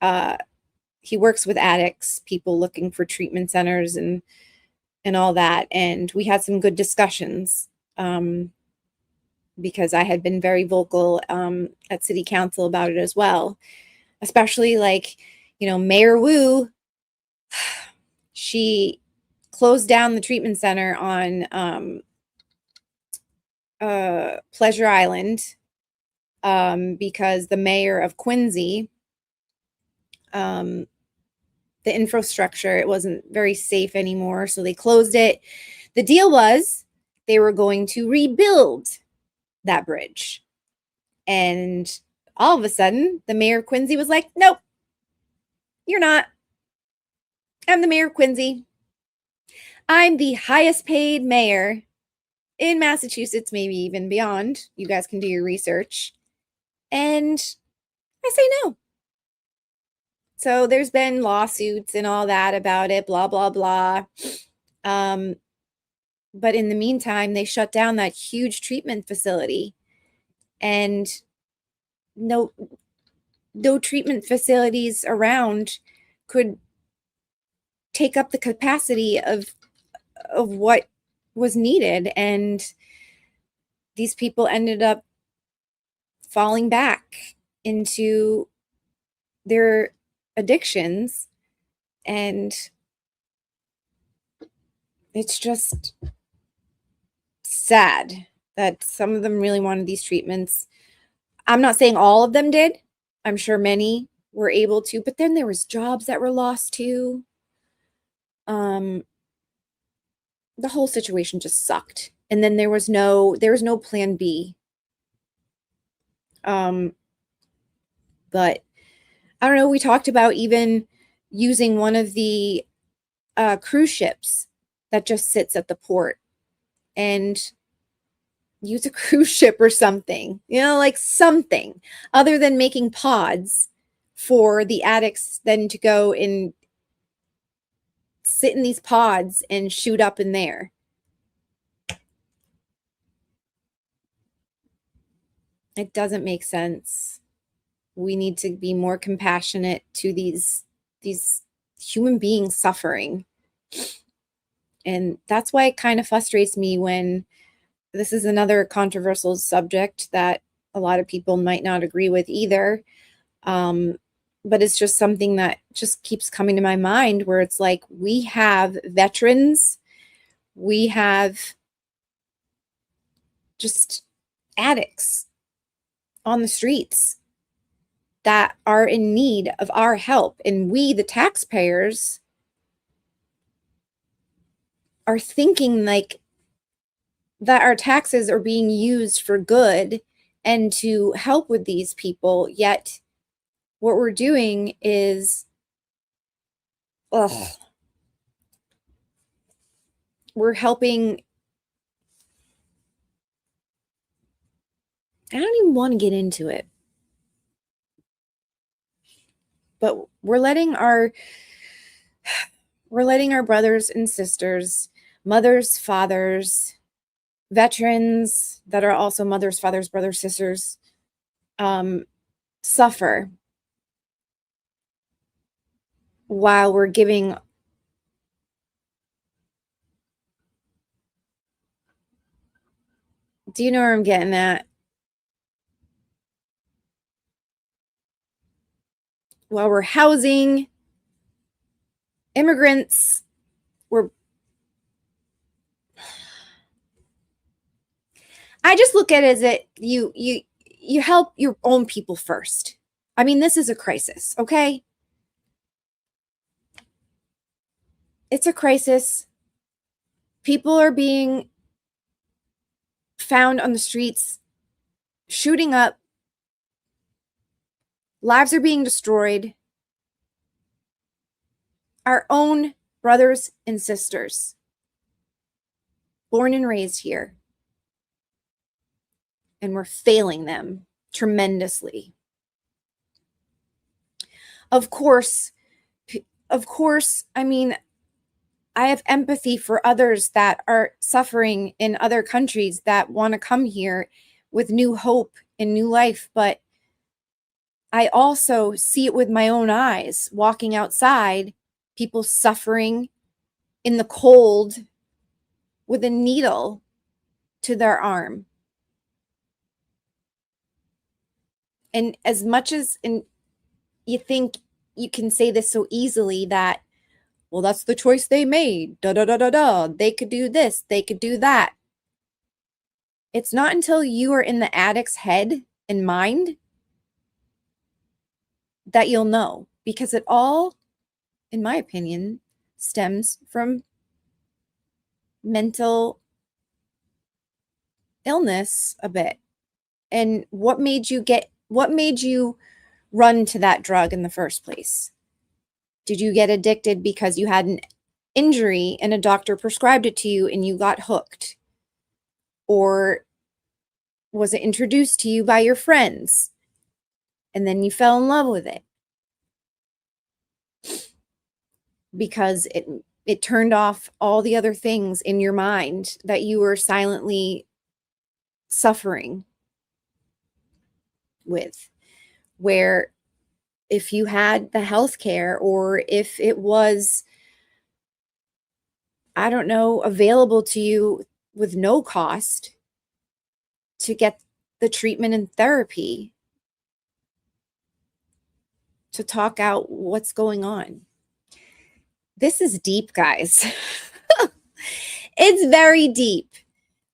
Speaker 6: with addicts, people looking for treatment centers and all that. And we had some good discussions because I had been very vocal at city council about it as well, especially like, Mayor Wu, she closed down the treatment center on Pleasure Island because the mayor of Quincy, the infrastructure, it wasn't very safe anymore, so they closed it. The deal was they were going to rebuild that bridge, and all of a sudden the mayor of Quincy was like, nope, you're not. I'm the mayor of Quincy. I'm the highest paid mayor in Massachusetts, maybe even beyond. You guys can do your research. And I say no. So there's been lawsuits and all that about it, blah, blah, blah. But in the meantime, they shut down that huge treatment facility. And no treatment facilities around could take up the capacity of what was needed. And these people ended up falling back into their addictions. And it's just sad that some of them really wanted these treatments. I'm not saying all of them did. I'm sure many were able to, but then there was jobs that were lost too. The whole situation just sucked. And then there was no plan B. But I don't know, we talked about even using one of the cruise ships that just sits at the port and use a cruise ship or something, like something other than making pods for the addicts then to go and sit in these pods and shoot up in there. It doesn't make sense. We need to be more compassionate to these human beings suffering. And that's why it kind of frustrates me when this is another controversial subject that a lot of people might not agree with either. But it's just something that just keeps coming to my mind, where it's like, we have veterans, we have just addicts on the streets that are in need of our help. And we, the taxpayers, are thinking like that our taxes are being used for good and to help with these people. Yet what we're doing is, we're helping. I don't even want to get into it, but we're letting our brothers and sisters, mothers, fathers, veterans that are also mothers, fathers, brothers, sisters, suffer while we're giving Do you know where I'm getting at? While we're housing immigrants, I just look at it as that you help your own people first. I mean, this is a crisis, okay? It's a crisis. People are being found on the streets, shooting up. Lives are being destroyed. Our own brothers and sisters, born and raised here. And we're failing them tremendously. Of course, I mean, I have empathy for others that are suffering in other countries that want to come here with new hope and new life, but I also see it with my own eyes, walking outside, people suffering in the cold with a needle to their arm. And as much as you think you can say this so easily that, well, that's the choice they made. Da da da da da. They could do this. They could do that. It's not until you are in the addict's head and mind that you'll know, because it all, in my opinion, stems from mental illness a bit. And what made you run to that drug in the first place? Did you get addicted because you had an injury and a doctor prescribed it to you and you got hooked? Or was it introduced to you by your friends and then you fell in love with it? Because it turned off all the other things in your mind that you were silently suffering with. Where if you had the health care, or if it was, I don't know, available to you with no cost to get the treatment and therapy to talk out what's going on. This is deep, guys. It's very deep.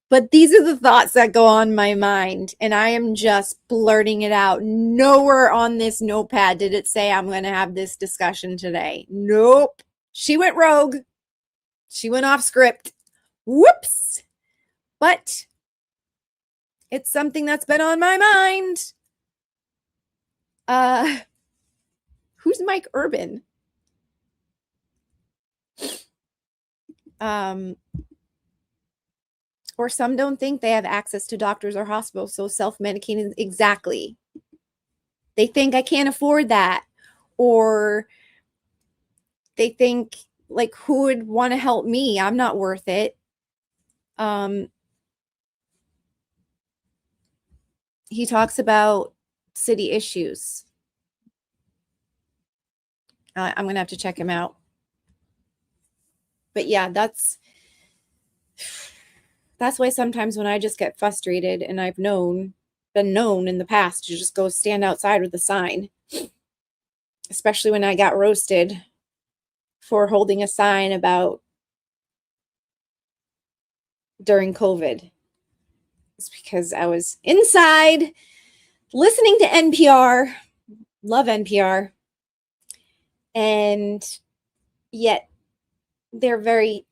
Speaker 6: But these are the thoughts that go on my mind, and I am just blurting it out. Nowhere on this notepad did it say I'm going to have this discussion today. Nope. She went rogue. She went off script. Whoops. But it's something that's been on my mind. Who's Mike Urban? Or some don't think they have access to doctors or hospitals, so self-medicating. Exactly. They think I can't afford that. Or they think, like, who would want to help me? I'm not worth it. He talks about city issues. I'm going to have to check him out. But yeah, that's why sometimes when I just get frustrated, and I've been known in the past to just go stand outside with a sign, especially when I got roasted for holding a sign about during COVID. It's because I was inside listening to NPR, love NPR, and yet they lean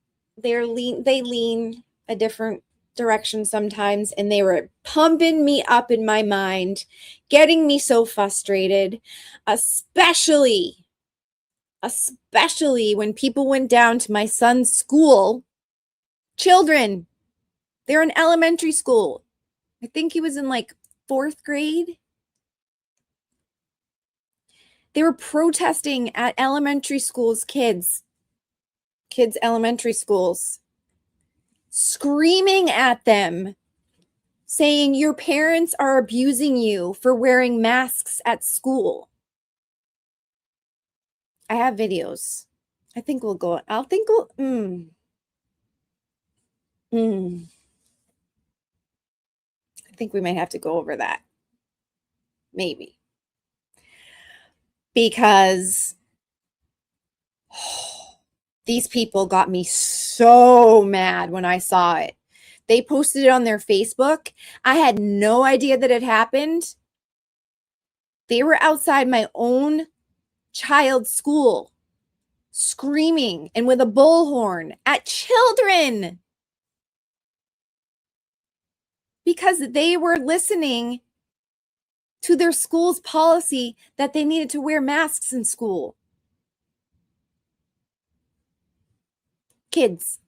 Speaker 6: a different direction sometimes, and they were pumping me up in my mind, getting me so frustrated, especially when people went down to my son's school. Children, they're in elementary school. I think he was in like 4th grade. They were protesting at elementary schools, kids elementary schools, screaming at them, saying your parents are abusing you for wearing masks at school. I have videos. I think we'll go. I think we might have to go over that. Maybe. Because these people got me so mad when I saw it. They posted it on their Facebook. I had no idea that it happened. They were outside my own child's school, screaming and with a bullhorn at children because they were listening to their school's policy that they needed to wear masks in school. Kids.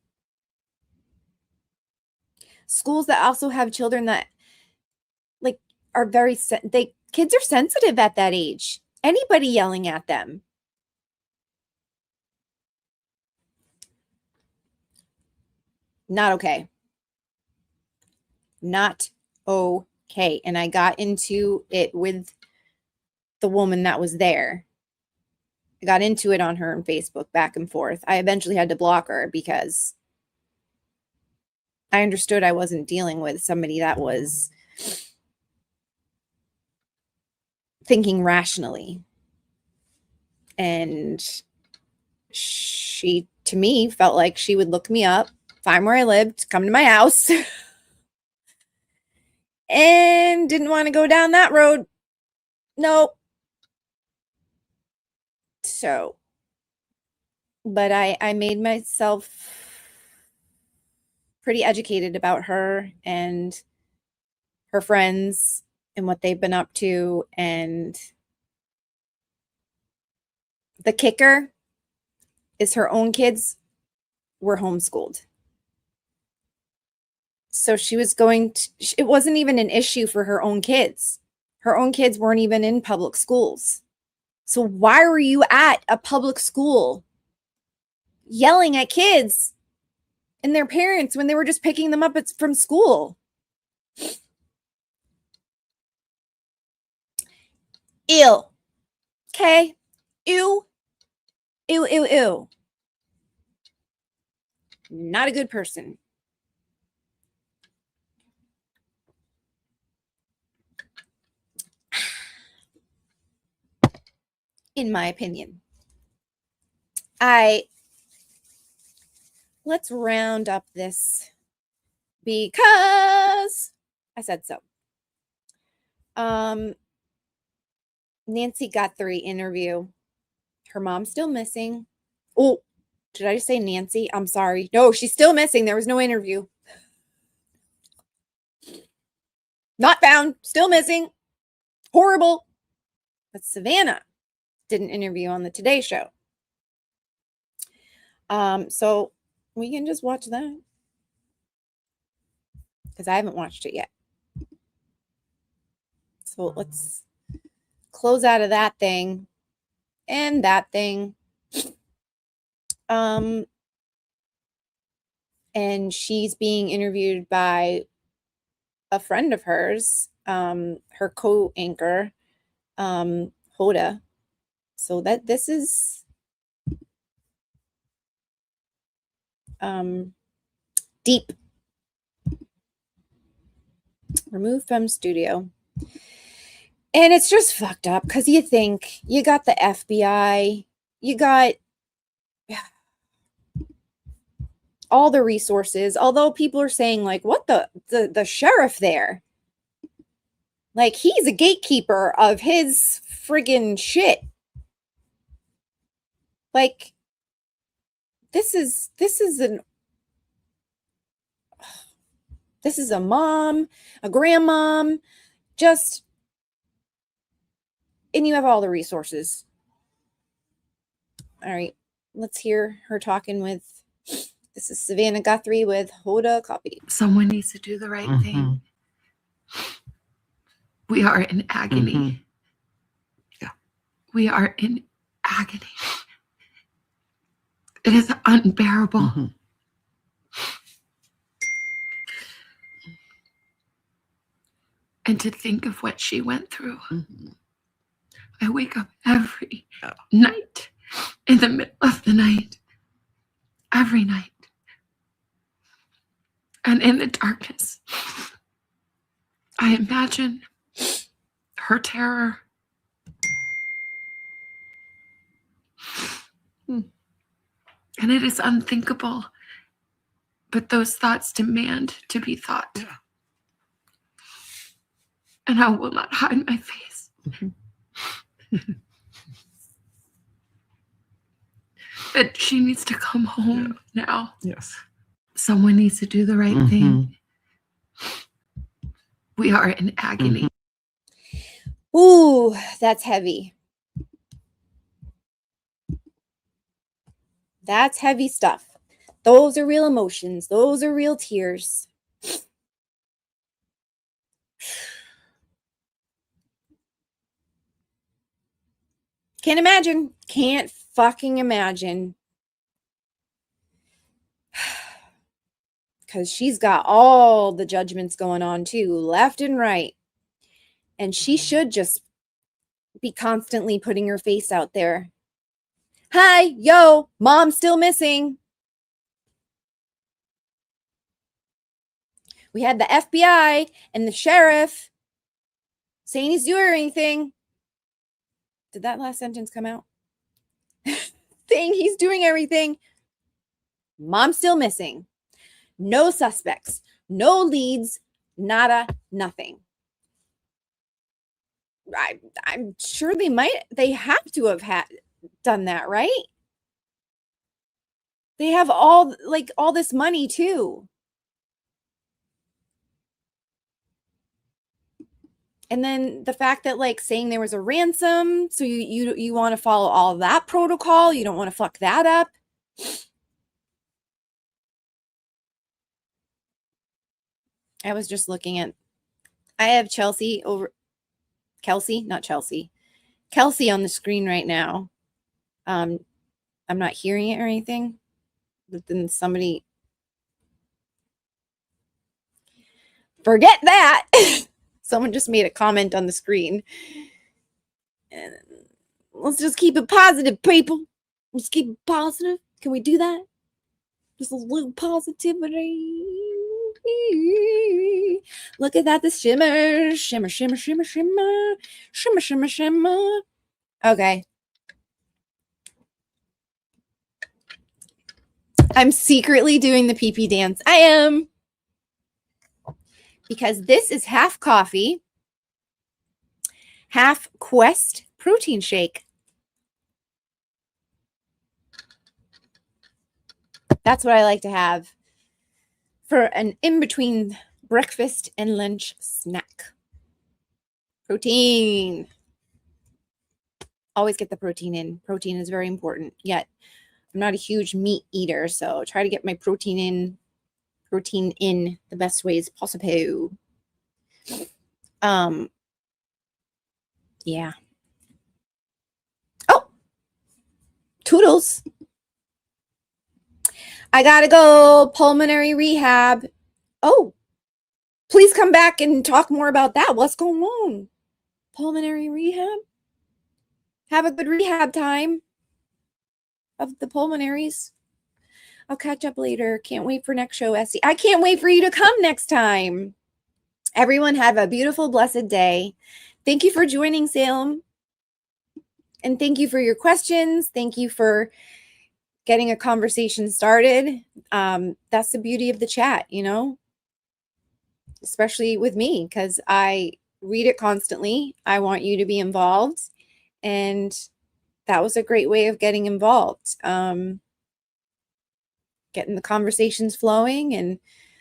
Speaker 6: Schools that also have children that like are very kids are sensitive at that age. Anybody yelling at them. Not okay. Not okay. And I got into it with the woman that was there. I got into it on her on Facebook, back and forth. I eventually had to block her because I understood I wasn't dealing with somebody that was thinking rationally. And she, to me, felt like she would look me up, find where I lived, come to my house, and didn't want to go down that road. Nope. So, but I made myself pretty educated about her and her friends and what they've been up to. And the kicker is her own kids were homeschooled. So she was going to, it wasn't even an issue for her own kids. Her own kids weren't even in public schools. So why were you at a public school yelling at kids and their parents when they were just picking them up from school? Ew. Okay. Ew. Ew, ew, ew. Not a good person. In my opinion. Let's round up this because I said so. Nancy Guthrie interview. Her mom's still missing. Oh, did I just say Nancy? I'm sorry. No, she's still missing. There was no interview. Not found. Still missing. Horrible. But Savannah did an interview on the Today Show. So we can just watch that because I haven't watched it yet. So let's close out of that thing and that thing. And she's being interviewed by a friend of hers, her co-anchor, Hoda. So that this is deep. Removed from studio. And it's just fucked up because you think you got the FBI, you got all the resources, although people are saying like, what the sheriff there? Like he's a gatekeeper of his friggin' shit. Like this is a mom, a grandmom, just, and you have all the resources. All right, let's hear her talking with, this is Savannah Guthrie with Hoda Kotb.
Speaker 19: Someone needs to do the right thing. We are in agony.
Speaker 10: Yeah.
Speaker 19: We are in agony. It is unbearable. And to think of what she went through. I wake up every night, in the middle of the night, every night. And in the darkness, I imagine her terror. And it is unthinkable, but those thoughts demand to be thought. And I will not hide my face. But she needs to come home now.
Speaker 5: Yes.
Speaker 19: Someone needs to do the right thing. We are in agony.
Speaker 6: Ooh, that's heavy. That's heavy stuff. Those are real emotions. Those are real tears. Can't imagine. Can't fucking imagine. Because she's got all the judgments going on too, left and right. And she should just be constantly putting her face out there. Hi, yo, mom's still missing. We had the FBI and the sheriff saying he's doing anything. Did that last sentence come out? Saying he's doing everything. Mom's still missing. No suspects, no leads, nada, nothing. I'm sure they have to have done that, right? They have all this money too. And then the fact that saying there was a ransom, so you want to follow all of that protocol, you don't want to fuck that up. I was just looking at, I have Kelsey on the screen right now. I'm not hearing it or anything, but then somebody, forget that. Someone just made a comment on the screen. And let's just keep it positive, people. Let's keep it positive. Can we do that? Just a little positivity. Look at that, the shimmer, shimmer, shimmer, shimmer, shimmer, shimmer, shimmer, shimmer. Okay. I'm secretly doing the pee-pee dance. I am. Because this is half coffee, half Quest protein shake. That's what I like to have for an in-between breakfast and lunch snack. Protein. Always get the protein in. Protein is very important. Yet, I'm not a huge meat eater, so try to get my protein in the best ways possible. Yeah. Oh, toodles. I gotta go pulmonary rehab. Oh, please come back and talk more about that. What's going on? Pulmonary rehab? Have a good rehab time of the pulmonaries. I'll catch up later. Can't wait for next show, Esty. I can't wait for you to come next time. Everyone have a beautiful, blessed day. Thank you for joining, Salem. And thank you for your questions. Thank you for getting a conversation started. That's the beauty of the chat, especially with me, because I read it constantly. I want you to be involved. And that was a great way of getting involved. Getting the conversations flowing and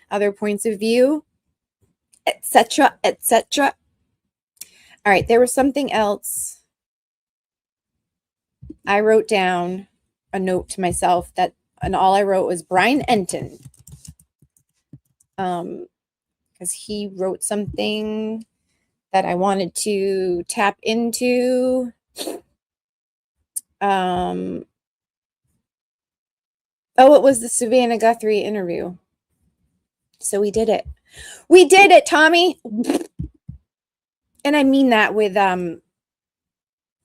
Speaker 6: other points of view, etc., etc. All right, there was something else. I wrote down a note to myself and all I wrote was Brian Enton. Because he wrote something that I wanted to tap into. Oh, it was the Savannah Guthrie interview. So we did it. We did it, Tommy. And I mean that with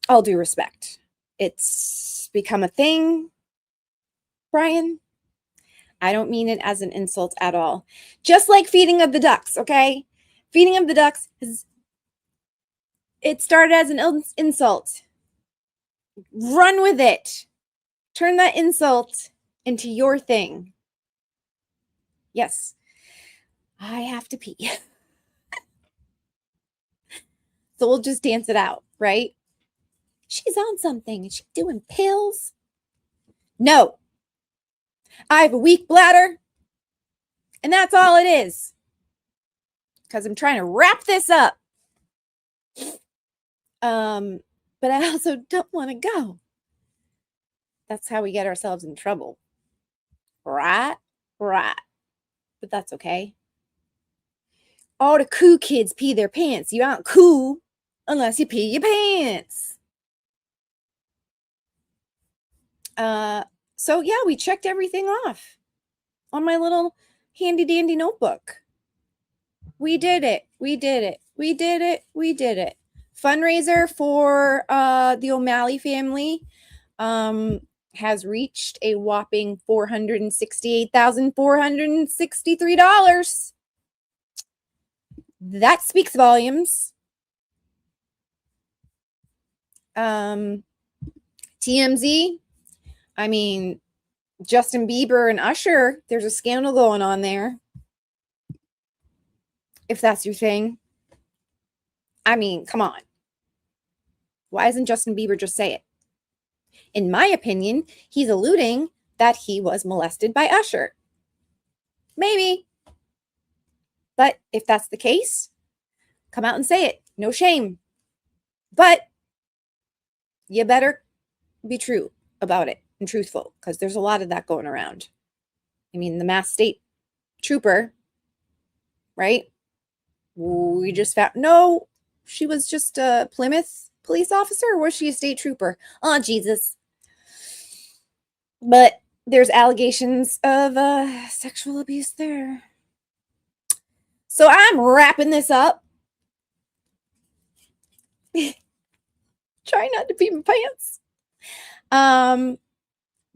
Speaker 6: all due respect. It's become a thing, Brian. I don't mean it as an insult at all. Just like feeding of the ducks, okay? Feeding of the ducks it started as an insult. Run with it. Turn that insult into your thing. Yes, I have to pee. So we'll just dance it out, right? She's on something. Is she doing pills? No. I have a weak bladder. And that's all it is. Because I'm trying to wrap this up. But I also don't want to go. That's how we get ourselves in trouble. Right? Right. But that's okay. All the cool kids pee their pants. You aren't cool unless you pee your pants. So yeah, we checked everything off on my little handy dandy notebook. We did it. We did it. We did it. We did it. Fundraiser for the O'Malley family has reached a whopping $468,463. That speaks volumes. TMZ, I mean, Justin Bieber and Usher, there's a scandal going on there. If that's your thing. I mean, come on. Why doesn't Justin Bieber just say it? In my opinion, he's alluding that he was molested by Usher. Maybe. But if that's the case, come out and say it. No shame. But you better be true about it and truthful, because there's a lot of that going around. I mean, the Mass State Trooper, right? We just found, no, she was just a Plymouth police officer, or was she a state trooper? Oh, Jesus. But there's allegations of sexual abuse there. So I'm wrapping this up. Try not to pee my pants.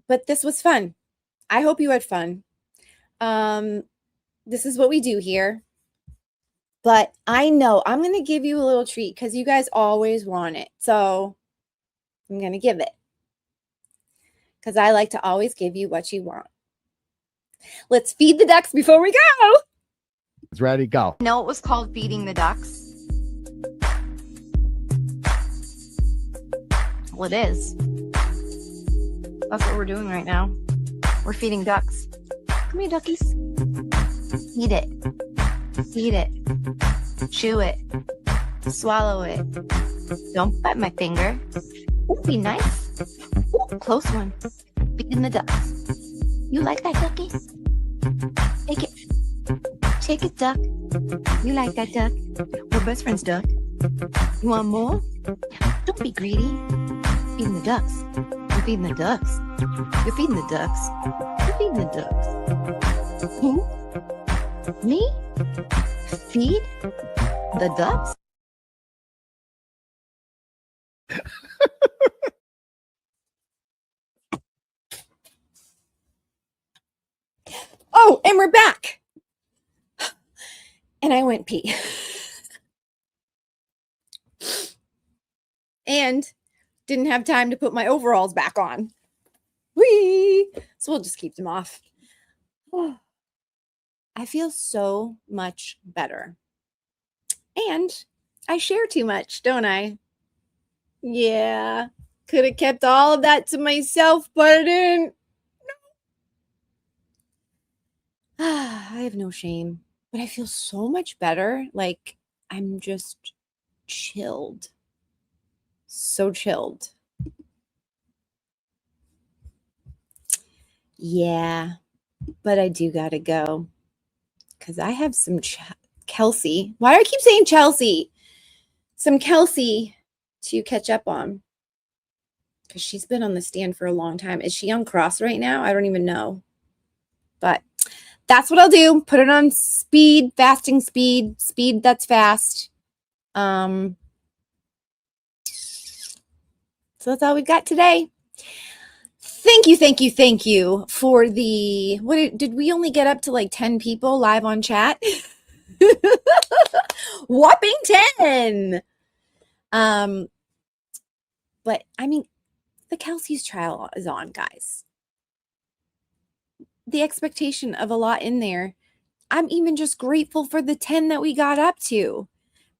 Speaker 6: But this was fun. I hope you had fun. This is what we do here. But I know I'm going to give you a little treat because you guys always want it. So I'm going to give it. Because I like to always give you what you want. Let's feed the ducks before we go.
Speaker 8: It's ready, go.
Speaker 6: No, it was called feeding the ducks. Well, it is. That's what we're doing right now. We're feeding ducks. Come here, duckies. Eat it. Eat it. Chew it. Swallow it. Don't bite my finger. Ooh, be nice. Ooh, close one. Feeding the ducks. You like that, ducky? Take it. Take it, duck. You like that, duck? We're best friends, duck. You want more? Don't be greedy. Feeding the ducks. You're feeding the ducks. You're feeding the ducks. You're feeding the ducks. Who? Me? Feed the ducks? Oh, and we're back. And I went pee. And didn't have time to put my overalls back on. Whee! So we'll just keep them off. I feel so much better. And I share too much, don't I? Yeah. Could have kept all of that to myself, but I didn't. No. I have no shame, but I feel so much better. Like I'm just chilled. So chilled. Yeah, but I do gotta go because I have some Kelsey. Why do I keep saying Chelsea? Some Kelsey to catch up on because she's been on the stand for a long time. Is she on cross right now? I don't even know. But that's what I'll do. Put it on speed, fasting speed, speed that's fast. So that's all we've got today. Thank you for the, what did we only get up to like 10 people live on chat? Whopping 10. But I mean, the Kelsey's trial is on, guys. The expectation of a lot in there. I'm even just grateful for the 10 that we got up to.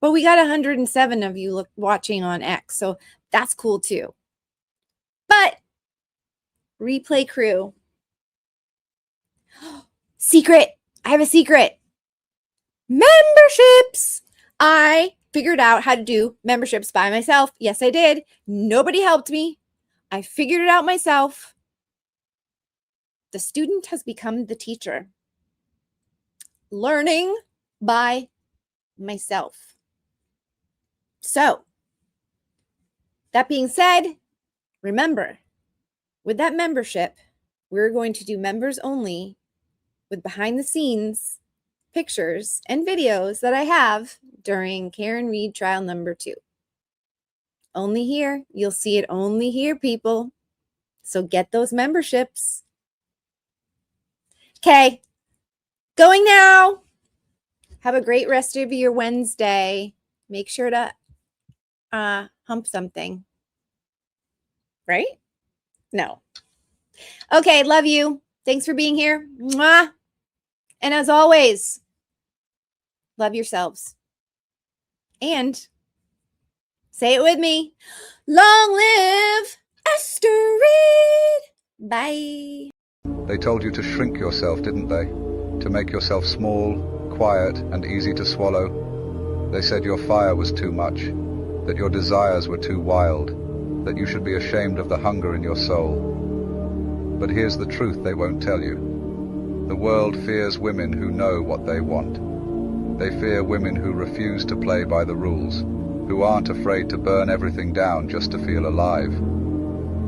Speaker 6: But we got 107 of you watching on X, so that's cool too. But replay crew. Secret. I have a secret. Memberships. I figured out how to do memberships by myself. Yes, I did. Nobody helped me. I figured it out myself. The student has become the teacher. Learning by myself. So, that being said, remember, with that membership, we're going to do members only with behind the scenes pictures and videos that I have during Karen Reed trial number 2. Only here. You'll see it only here, people. So get those memberships. Okay. Going now. Have a great rest of your Wednesday. Make sure to hump something. Right? No. Okay, love you. Thanks for being here. Mwah. And as always, love yourselves. And say it with me. Long live Esther Reed. Bye.
Speaker 20: They told you to shrink yourself, didn't they? To make yourself small, quiet, and easy to swallow. They said your fire was too much, that your desires were too wild, that you should be ashamed of the hunger in your soul. But here's the truth they won't tell you. The world fears women who know what they want. They fear women who refuse to play by the rules, who aren't afraid to burn everything down just to feel alive.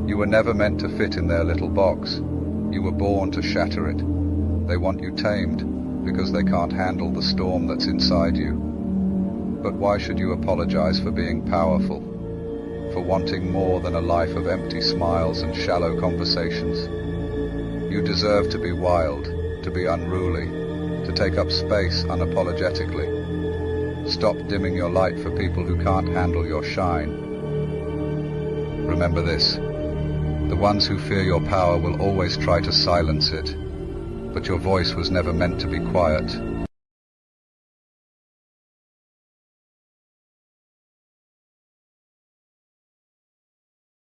Speaker 20: You were never meant to fit in their little box. You were born to shatter it. They want you tamed because they can't handle the storm that's inside you. But why should you apologize for being powerful? For wanting more than a life of empty smiles and shallow conversations? You deserve to be wild, to be unruly, to take up space unapologetically. Stop dimming your light for people who can't handle your shine. Remember this, the ones who fear your power will always try to silence it, but your voice was never meant to be quiet.